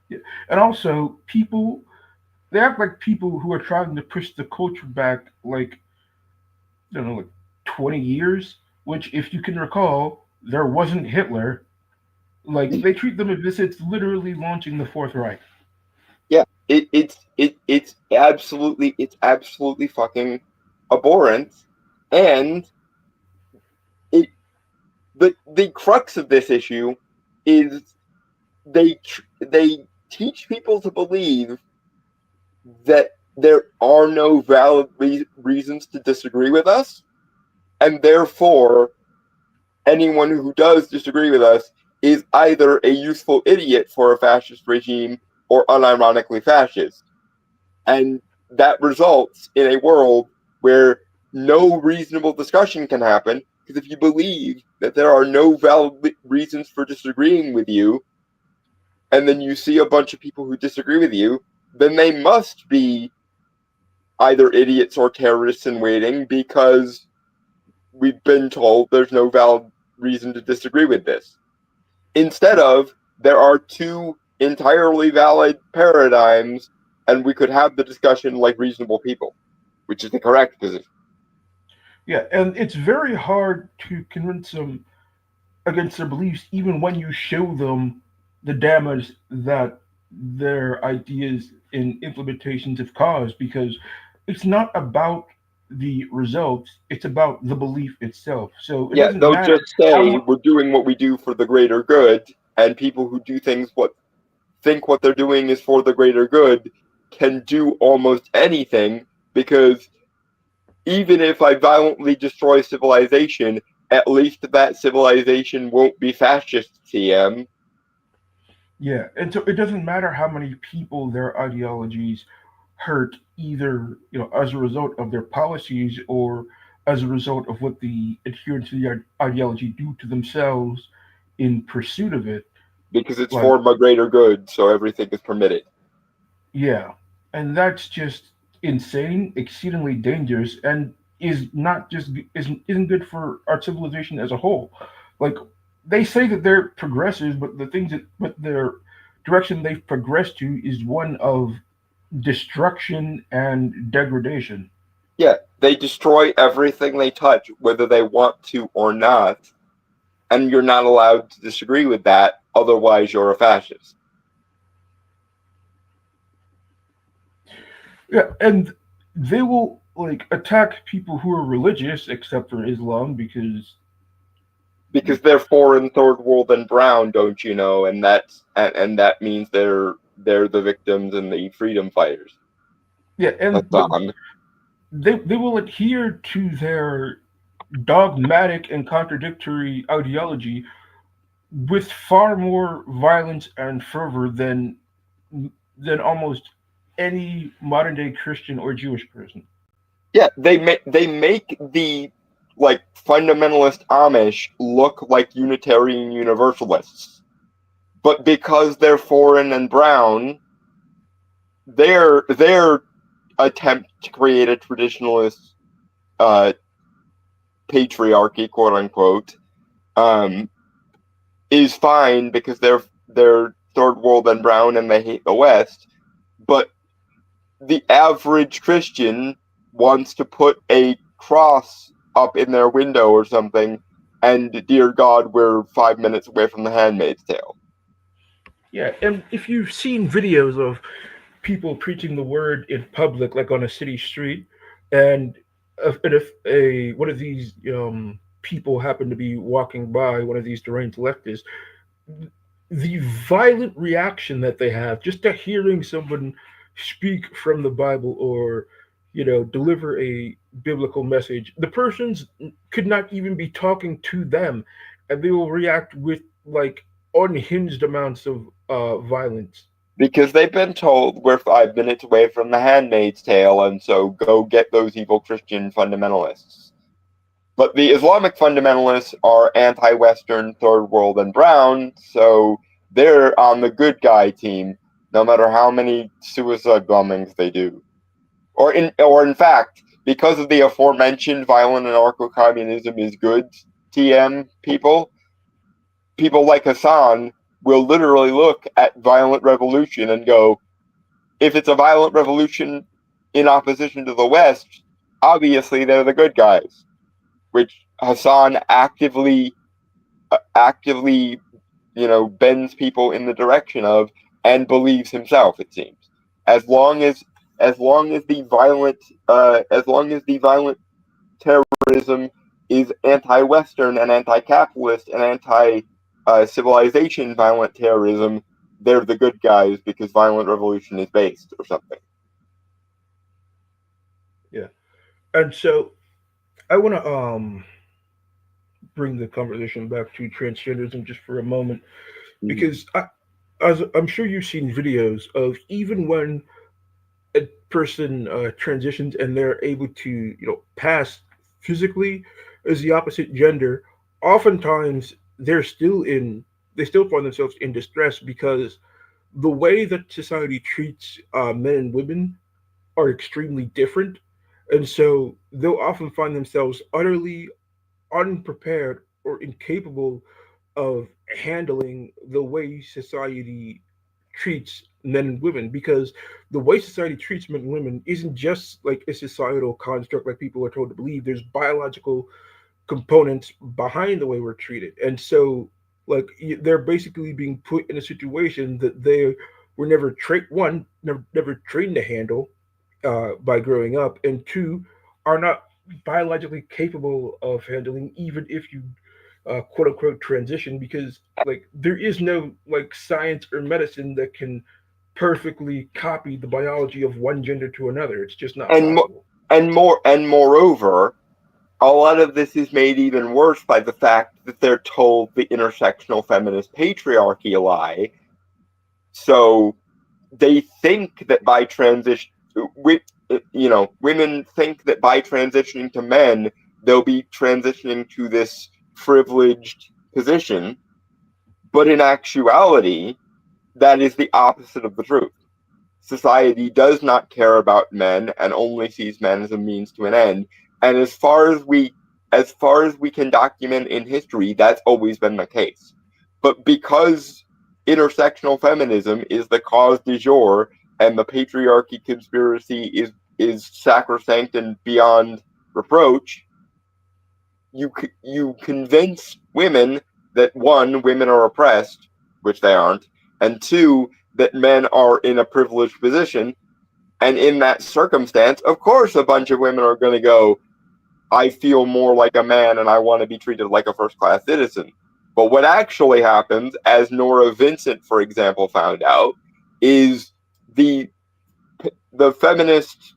Yeah. And also, people they act like people who are trying to push the culture back, like I don't know, like 20 years. Which, if you can recall, there wasn't Hitler. Like they treat them as if it's literally launching the Fourth Reich. Yeah, it's absolutely fucking abhorrent, and it the crux of this issue is they teach people to believe that there are no valid reasons to disagree with us, and therefore anyone who does disagree with us is either a useful idiot for a fascist regime or unironically fascist. And that results in a world where no reasonable discussion can happen, because if you believe that there are no valid reasons for disagreeing with you, and then you see a bunch of people who disagree with you, then they must be either idiots or terrorists in waiting, because we've been told there's no valid reason to disagree with this. Instead of, there are two entirely valid paradigms, and we could have the discussion like reasonable people, which is the correct position. Yeah, and it's very hard to convince them against their beliefs, even when you show them the damage that their ideas and implementations have caused, because it's not about the results, it's about the belief itself. So it Yeah, doesn't they'll matter just how say much. we're doing what we do for the greater good, and people who do things what think what they're doing is for the greater good can do almost anything, because even if I violently destroy civilization, at least that civilization won't be fascist, TM. Yeah, and so it doesn't matter how many people their ideologies hurt, either as a result of their policies or as a result of what the adherents to the ideology do to themselves in pursuit of it. Because it's Like, for my greater good, so everything is permitted. yeah, and that's just insane, exceedingly dangerous, and is not just isn't good for our civilization as a whole. Like they say that they're progressive, but their direction they've progressed to is one of destruction and degradation. Yeah, they destroy everything they touch, whether they want to or not, and you're not allowed to disagree with that, otherwise, you're a fascist. Yeah, and they will like attack people who are religious, except for Islam, because Because they're foreign, third world, and brown, don't you know? And that means they're the victims and the freedom fighters. yeah, and but Hassan. they will adhere to their dogmatic and contradictory ideology with far more violence and fervor than almost any modern day Christian or Jewish person. Yeah, they make the like fundamentalist Amish look like Unitarian Universalists, but because they're foreign and brown, their attempt to create a traditionalist uh, patriarchy, quote unquote, um, is fine because they're third world and brown and they hate the West. But the average Christian wants to put a cross up in their window or something, and dear God, we're 5 minutes away from the Handmaid's Tale. Yeah, and if you've seen videos of people preaching the word in public, like on a city street, and if a one of these people happen to be walking by, one of these deranged leftists, the violent reaction that they have just to hearing someone speak from the Bible or deliver a biblical message, the persons could not even be talking to them, and they will react with like unhinged amounts of violence. Because they've been told we're 5 minutes away from the Handmaid's Tale, and so go get those evil Christian fundamentalists. But the Islamic fundamentalists are anti-Western, third world, and brown, so they're on the good guy team, no matter how many suicide bombings they do. Or in fact, because of the aforementioned violent anarcho-communism is good TM people like Hassan will literally look at violent revolution and go, if it's a violent revolution in opposition to the West, obviously they're the good guys, which Hassan actively, bends people in the direction of and believes himself. It seems, as long as the violent terrorism is anti-Western and anti-capitalist and anti-civilization violent terrorism, they're the good guys because violent revolution is based or something. Yeah. And so I want to bring the conversation back to transgenderism just for a moment because as I'm sure you've seen videos of even when a person transitions and they're able to pass physically as the opposite gender, oftentimes they still find themselves in distress because the way that society treats men and women are extremely different, and so they'll often find themselves utterly unprepared or incapable of handling the way society treats men and women, because the way society treats men and women isn't just like a societal construct like people are told to believe. There's biological components behind the way we're treated, and so they're basically being put in a situation that they were never trained to handle by growing up, and two, are not biologically capable of handling, even if you quote unquote transition, because there is no science or medicine that can perfectly copy the biology of one gender to another. It's just not And possible. moreover, a lot of this is made even worse by the fact that they're told the intersectional feminist patriarchy lie. So they think that by transition, women think that by transitioning to men, they'll be transitioning to this privileged position. But in actuality, that is the opposite of the truth. Society does not care about men and only sees men as a means to an end. And as far as we can document in history, that's always been the case. But because intersectional feminism is the cause du jour and the patriarchy conspiracy is sacrosanct and beyond reproach, you convince women that one, women are oppressed, which they aren't, and two, that men are in a privileged position. And in that circumstance, of course, a bunch of women are going to go, I feel more like a man and I want to be treated like a first class citizen. But what actually happens, as Nora Vincent, for example, found out, is the feminist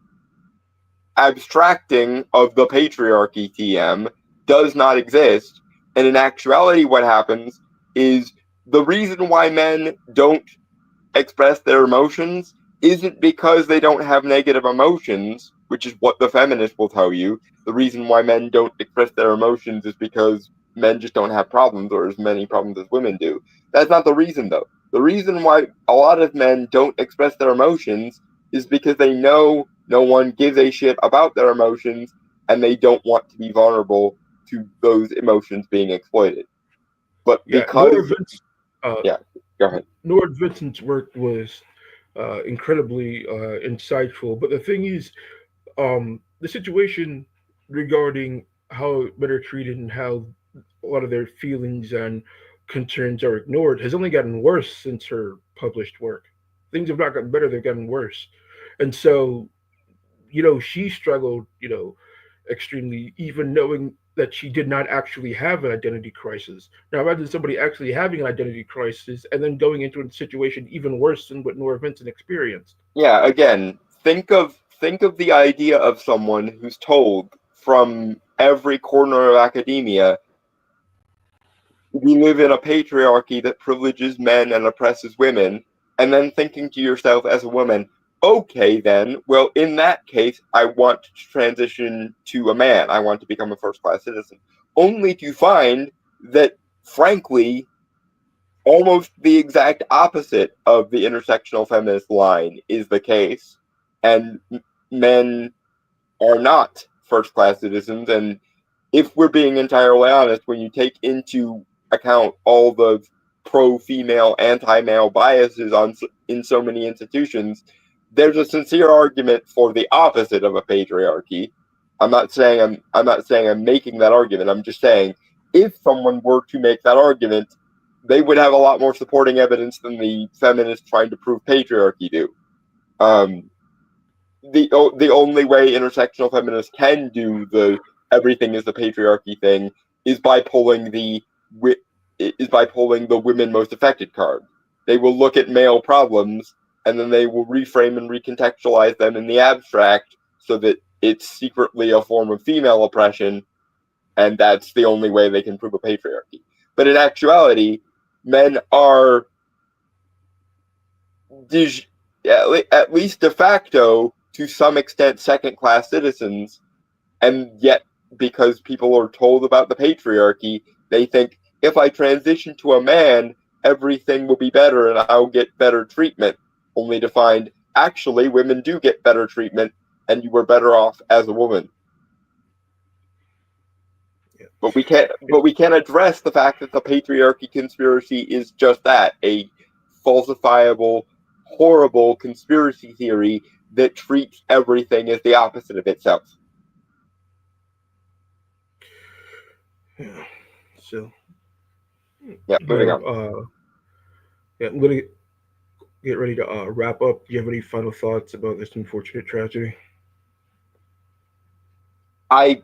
abstracting of the patriarchy TM does not exist. And in actuality, what happens is the reason why men don't express their emotions isn't because they don't have negative emotions, which is what the feminists will tell you. The reason why men don't express their emotions is because men just don't have problems or as many problems as women do. That's not the reason, though. The reason why a lot of men don't express their emotions is because they know no one gives a shit about their emotions and they don't want to be vulnerable to those emotions being exploited. But Yeah, because, yeah, go ahead. Nora Vincent's work was incredibly insightful. But the thing is, the situation regarding how men are treated and how a lot of their feelings and concerns are ignored has only gotten worse since her published work. Things have not gotten better; they've gotten worse. And so, she struggled, extremely, even knowing that she did not actually have an identity crisis. Now, imagine somebody actually having an identity crisis and then going into a situation even worse than what Nora Vincent experienced. Yeah, again, think of the idea of someone who's told from every corner of academia, we live in a patriarchy that privileges men and oppresses women, and then thinking to yourself as a woman, okay then, well in that case I want to transition to a man. I want to become a first class citizen. Only to find that frankly almost the exact opposite of the intersectional feminist line is the case, and men are not first class citizens. And if we're being entirely honest, when you take into account all the pro-female, anti-male biases in so many institutions, there's a sincere argument for the opposite of a patriarchy. I'm not saying I'm making that argument. I'm just saying if someone were to make that argument, they would have a lot more supporting evidence than the feminists trying to prove patriarchy do. The only way intersectional feminists can do the everything is the patriarchy thing is by pulling the women most affected card. They will look at male problems and then they will reframe and recontextualize them in the abstract so that it's secretly a form of female oppression, and that's the only way they can prove a patriarchy. But in actuality, men are at least de facto, to some extent, second-class citizens, and yet, because people are told about the patriarchy, they think, if I transition to a man, everything will be better and I'll get better treatment, only to find, actually, women do get better treatment, and you were better off as a woman. Yeah. But we can't address the fact that the patriarchy conspiracy is just that, a falsifiable, horrible conspiracy theory that treats everything as the opposite of itself. Yeah. So, Yeah, moving on. I'm gonna get ready to wrap up. Do you have any final thoughts about this unfortunate tragedy? I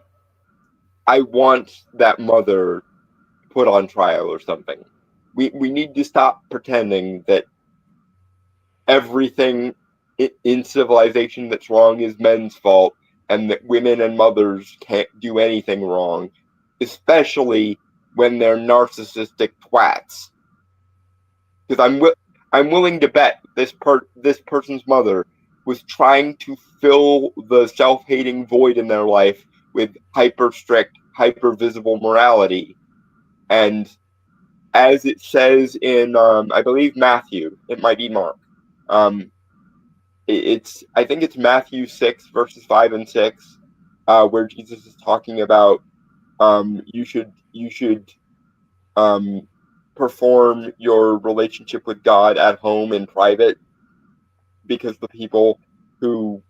want that mother put on trial or something. We need to stop pretending that everything in civilization that's wrong is men's fault, and that women and mothers can't do anything wrong, especially when they're narcissistic twats. Because I'm willing to bet this person's mother was trying to fill the self-hating void in their life with hyper strict, hyper visible morality, and as it says in I believe Matthew, it might be Mark. I think it's Matthew 6 verses 5 and 6, where Jesus is talking about you should perform your relationship with God at home in private, because the people who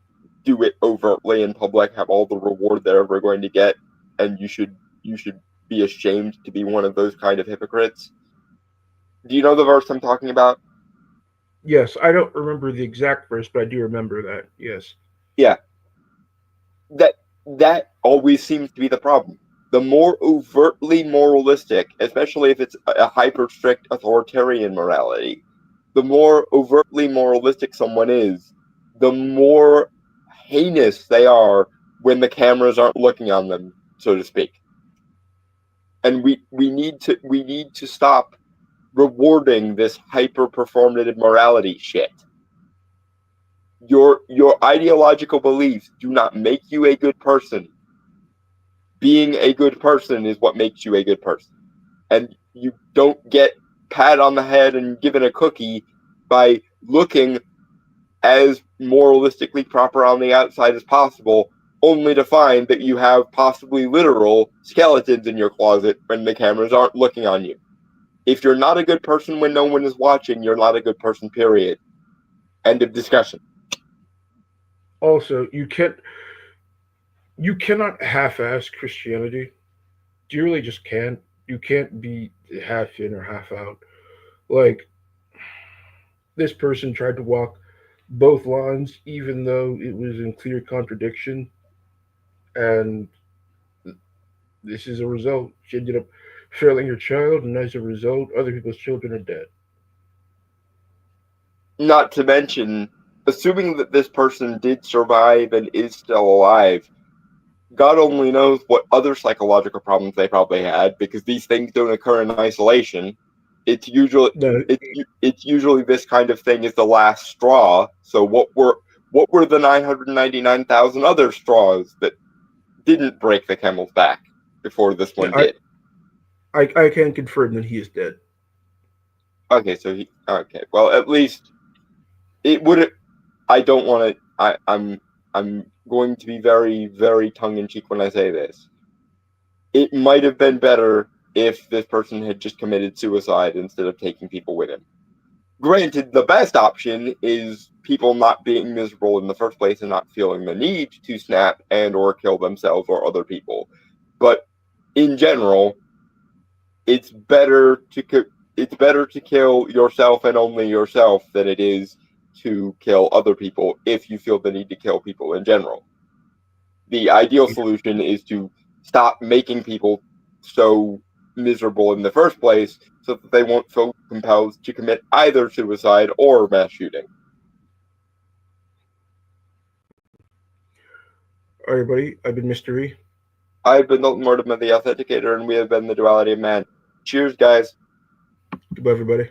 do it overtly in public have all the reward they're ever going to get, and you should be ashamed to be one of those kind of hypocrites. Do you know the verse I'm talking about? Yes, I don't remember the exact verse, but I do remember that. Yes. Yeah. That always seems to be the problem. The more overtly moralistic, especially if it's a hyper strict authoritarian morality, the more overtly moralistic someone is, the more heinous they are when the cameras aren't looking on them, so to speak. And we need to stop rewarding this hyper performative morality shit. Your ideological beliefs do not make you a good person. Being a good person is what makes you a good person. And you don't get pat on the head and given a cookie by looking as moralistically proper on the outside as possible, only to find that you have possibly literal skeletons in your closet when the cameras aren't looking on you. If you're not a good person when no one is watching, you're not a good person, period. End of discussion. Also, you cannot half-ass Christianity. You really just can't. You can't be half in or half out. Like, this person tried to walk both lines, even though it was in clear contradiction, and this is a result. She ended up failing her child, and as a result, other people's children are dead. Not to mention, assuming that this person did survive and is still alive, God only knows what other psychological problems they probably had, because these things don't occur in isolation. It's usually No, it's usually this kind of thing is the last straw. So what were the 999,000 other straws that didn't break the camel's back before this yeah, one did? I can confirm that he is dead. Okay, well, at least it would. I don't want to. I'm going to be very, very tongue in cheek when I say this. It might have been better if this person had just committed suicide instead of taking people with him. Granted, the best option is people not being miserable in the first place and not feeling the need to snap and or kill themselves or other people. But in general, it's better to kill yourself and only yourself than it is to kill other people if you feel the need to kill people in general. The ideal solution is to stop making people so miserable in the first place so that they won't feel compelled to commit either suicide or mass shooting. All right, everybody. I've been Mr. E. I've been Milton Mortimer, the Authenticator, and we have been the Duality of Man. Cheers, guys. Goodbye, everybody.